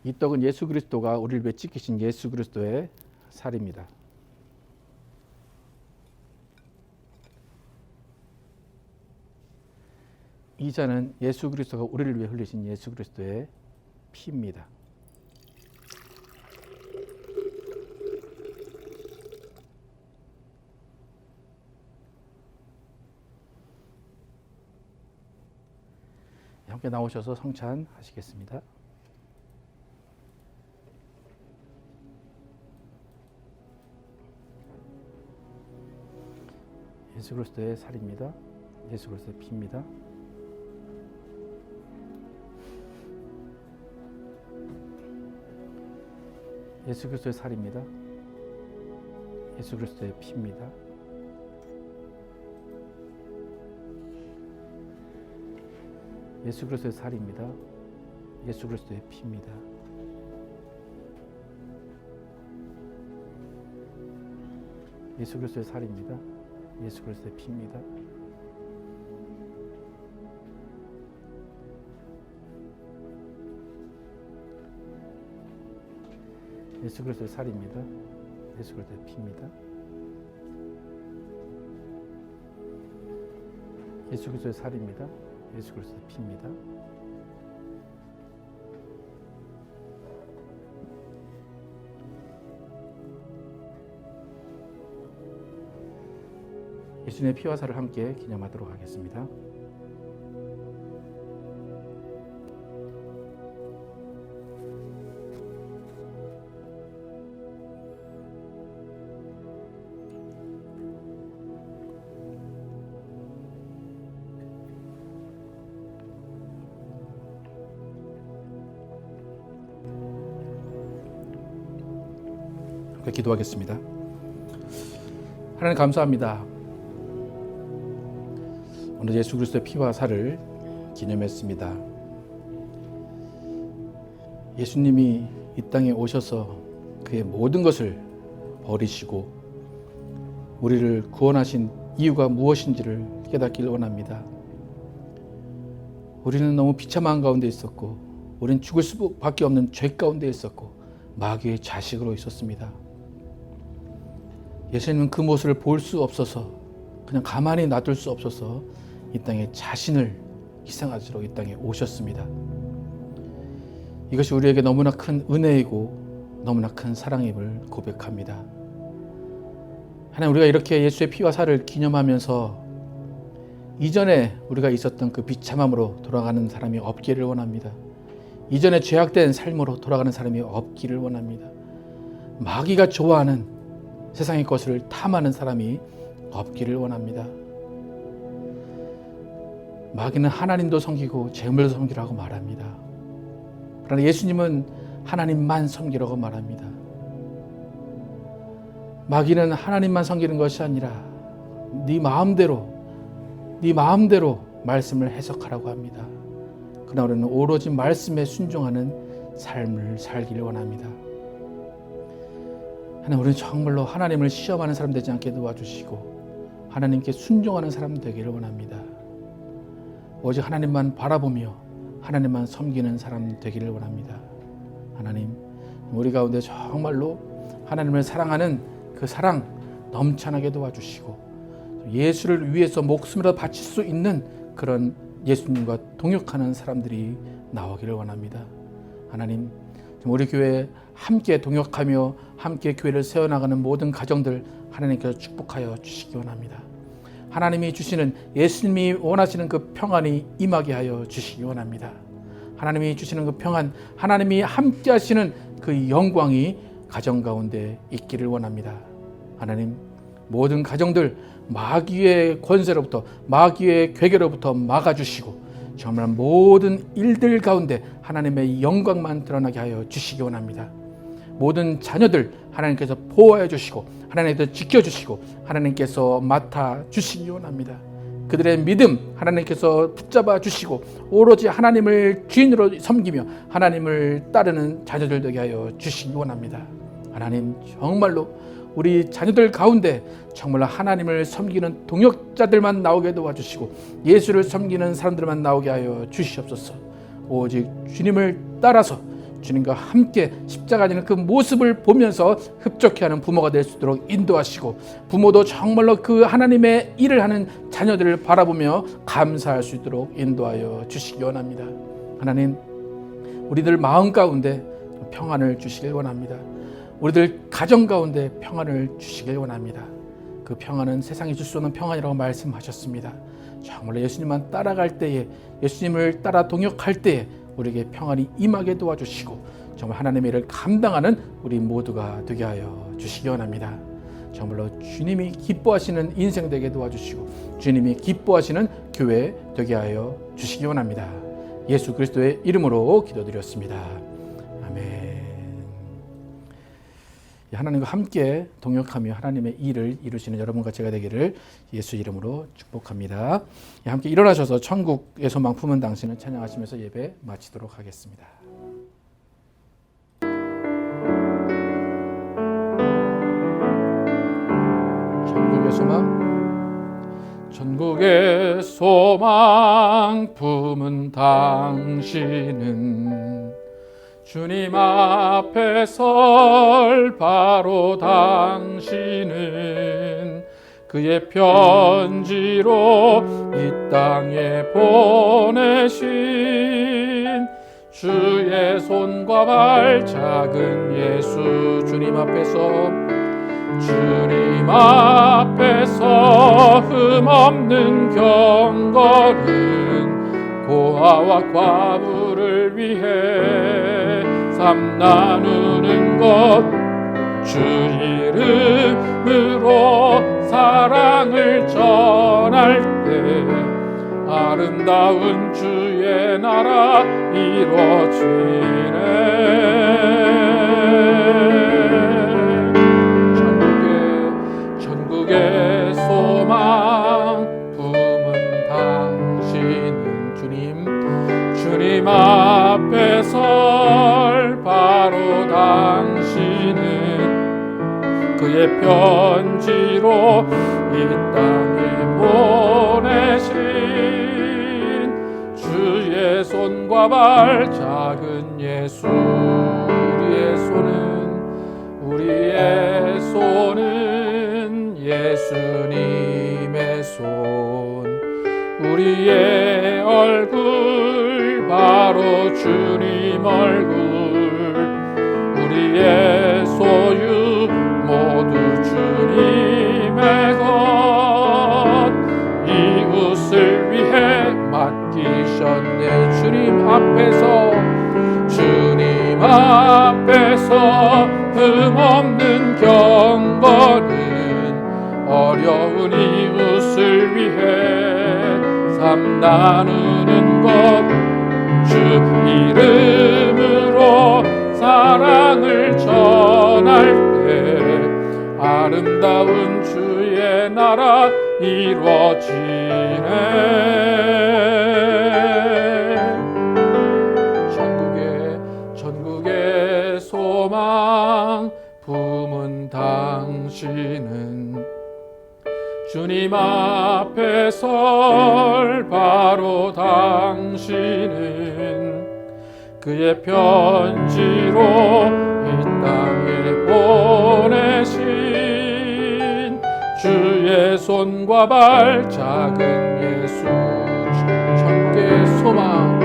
이 떡은 예수 그리스도가 우리를 위해 지키신 예수 그리스도의 살입니다. 이 잔은 예수 그리스도가 우리를 위해 흘리신 예수 그리스도의 피입니다. 함께 나오셔서 성찬하시겠습니다. 예수 그리스도의 살입니다. 예수 그리스도의 피입니다. 예수 그리스도의 살입니다. 예수 그리스도의 피입니다. 예수 그리스도의 살입니다. 예수 그리스도의 피입니다. 예수 그리스도의 살입니다. 예수 그리스도의 피입니다. 예수 그리스도의 살입니다. 예수 그리스도의 피입니다. 예수 그리스도의 살입니다. 예수 그리스도의 피입니다. 예수님의 피와 살을 함께 기념하도록 하겠습니다. 기도하겠습니다. 하나님 감사합니다. 오늘 예수 그리스도의 피와 살을 기념했습니다. 예수님이 이 땅에 오셔서 그의 모든 것을 버리시고 우리를 구원하신 이유가 무엇인지를 깨닫기를 원합니다. 우리는 너무 비참한 가운데 있었고 우리는 죽을 수밖에 없는 죄 가운데 있었고 마귀의 자식으로 있었습니다. 예수님은 그 모습을 볼 수 없어서 그냥 가만히 놔둘 수 없어서 이 땅에 자신을 희생하시러 이 땅에 오셨습니다. 이것이 우리에게 너무나 큰 은혜이고 너무나 큰 사랑임을 고백합니다. 하나님, 우리가 이렇게 예수의 피와 살을 기념하면서 이전에 우리가 있었던 그 비참함으로 돌아가는 사람이 없기를 원합니다. 이전에 죄악된 삶으로 돌아가는 사람이 없기를 원합니다. 마귀가 좋아하는 세상의 것을 탐하는 사람이 없기를 원합니다. 마귀는 하나님도 섬기고 재물도 섬기라고 말합니다. 그러나 예수님은 하나님만 섬기라고 말합니다. 마귀는 하나님만 섬기는 것이 아니라 네 마음대로 말씀을 해석하라고 합니다. 그러나 우리는 오로지 말씀에 순종하는 삶을 살기를 원합니다. 하나님, 우리는 정말로 하나님을 시험하는 사람 되지 않게 도와주시고 하나님께 순종하는 사람 되기를 원합니다. 오직 하나님만 바라보며 하나님만 섬기는 사람 되기를 원합니다. 하나님, 우리 가운데 정말로 하나님을 사랑하는 그 사랑 넘쳐나게 도와주시고 예수를 위해서 목숨이라도 바칠 수 있는 그런 예수님과 동역하는 사람들이 나오기를 원합니다. 하나님, 우리 교회에 함께 동역하며 함께 교회를 세워나가는 모든 가정들 하나님께서 축복하여 주시기 원합니다. 하나님이 주시는, 예수님이 원하시는 그 평안이 임하게 하여 주시기 원합니다. 하나님이 주시는 그 평안, 하나님이 함께 하시는 그 영광이 가정 가운데 있기를 원합니다. 하나님, 모든 가정들 마귀의 권세로부터, 마귀의 괴계로부터 막아주시고 정말 모든 일들 가운데 하나님의 영광만 드러나게 하여 주시기 원합니다. 모든 자녀들 하나님께서 보호해 주시고 하나님께서 지켜주시고 하나님께서 맡아 주시기 원합니다. 그들의 믿음 하나님께서 붙잡아 주시고 오로지 하나님을 주인으로 섬기며 하나님을 따르는 자녀들 되게 하여 주시기 원합니다. 하나님, 정말로 우리 자녀들 가운데 정말로 하나님을 섬기는 동역자들만 나오게 도와주시고 예수를 섬기는 사람들만 나오게 하여 주시옵소서. 오직 주님을 따라서 주님과 함께 십자가 지는 그 모습을 보면서 흡족해하는 부모가 될 수 있도록 인도하시고, 부모도 정말로 그 하나님의 일을 하는 자녀들을 바라보며 감사할 수 있도록 인도하여 주시기 원합니다. 하나님, 우리들 마음 가운데 평안을 주시길 원합니다. 우리들 가정 가운데 평안을 주시길 원합니다. 그 평안은 세상이 줄 수 없는 평안이라고 말씀하셨습니다. 정말로 예수님만 따라갈 때에, 예수님을 따라 동역할 때에 우리에게 평안이 임하게 도와주시고, 정말 하나님의 일을 감당하는 우리 모두가 되게 하여 주시기 원합니다. 정말로 주님이 기뻐하시는 인생 되게 도와주시고, 주님이 기뻐하시는 교회 되게 하여 주시기 원합니다. 예수 그리스도의 이름으로 기도드렸습니다. 아멘. 하나님과 함께 동역하며 하나님의 일을 이루시는 여러분과 제가 되기를 예수 이름으로 축복합니다. 함께 일어나셔서 천국의 소망 품은 당신을 찬양하시면서 예배 마치도록 하겠습니다. 천국의 소망, 천국의 소망 품은 당신은 주님 앞에 설 바로 당신은 그의 편지로 이 땅에 보내신 주의 손과 발 작은 예수, 주님 앞에서 흠없는 경건은 고아와 과부를 위해 삶 나누는 것, 주 이름으로 사랑을 전할 때 아름다운 주의 나라 이루어지네. 천국의 소망 품은 당신은 주님 앞에 설 바로 당신은 그의 편지로 이 땅에 보내신 주의 손과 발 작은 예수, 우리의 손은 예수님의 손, 우리의 얼굴 바로 주님 얼굴, 우리의 소유 모두 주님의 것, 이웃을 위해 맡기셨네. 주님 앞에서 흠없는 경건은 어려운 이웃을 위해 삶 나누는 것, 주 이름으로 사랑을 전할 때 아름다운 주의 나라 이루어지네. 천국의 소망 품은 당신은 주님 앞에 설 바로 당신은 그의 편지로 이 땅에 보내신 주의 손과 발 작은 예수, 천국의 소망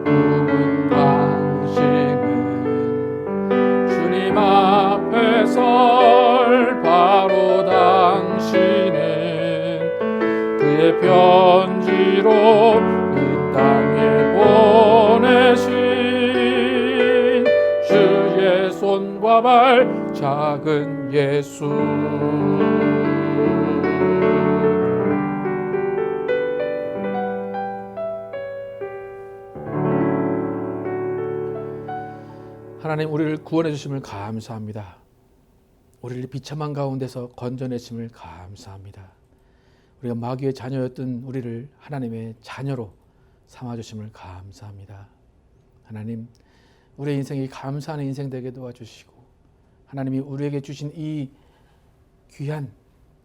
품은 당신은 주님 앞에 설 바로 당신은 그의 편지로 이 땅에 보내신 주의 손과 발 작은 예수. 하나님, 우리를 구원해 주심을 감사합니다. 우리를 비참한 가운데서 건져내 주심을 감사합니다. 우리가 마귀의 자녀였던 우리를 하나님의 자녀로 삼아주심을 감사합니다. 하나님, 우리의 인생이 감사하는 인생 되게 도와주시고, 하나님이 우리에게 주신 이 귀한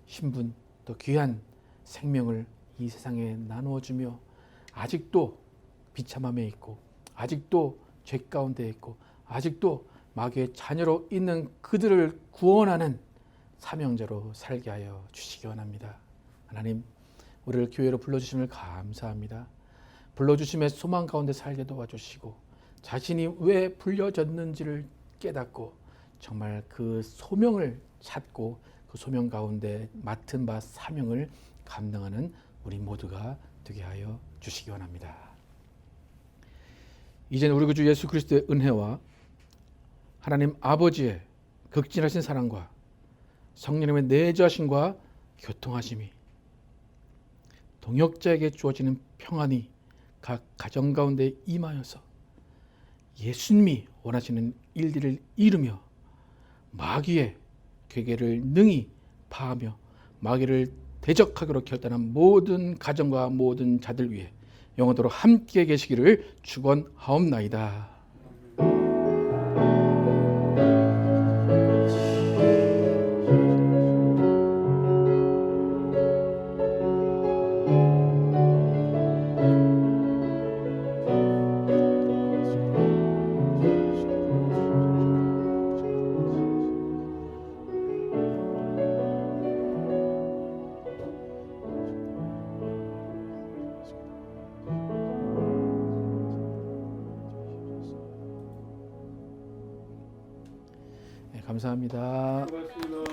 신분, 또 귀한 생명을 이 세상에 나누어주며 아직도 비참함에 있고 아직도 죄 가운데 있고 아직도 마귀의 자녀로 있는 그들을 구원하는 사명자로 살게 하여 주시기 원합니다. 하나님, 우리를 교회로 불러주심을 감사합니다. 불러주심의 소망 가운데 살게 도와주시고 자신이 왜 불려졌는지를 깨닫고 정말 그 소명을 찾고 그 소명 가운데 맡은 바 사명을 감당하는 우리 모두가 되게 하여 주시기 원합니다. 이제는 우리 구주 예수 그리스도의 은혜와 하나님 아버지의 극진하신 사랑과 성령님의 내주하심과 교통하심이 동역자에게 주어지는 평안이 각 가정 가운데 임하여서 예수님이 원하시는 일들을 이루며 마귀의 괴계를 능히 파하며 마귀를 대적하기로 결단한 모든 가정과 모든 자들 위해 영원토록 함께 계시기를 축원하옵나이다. 감사합니다. 고맙습니다.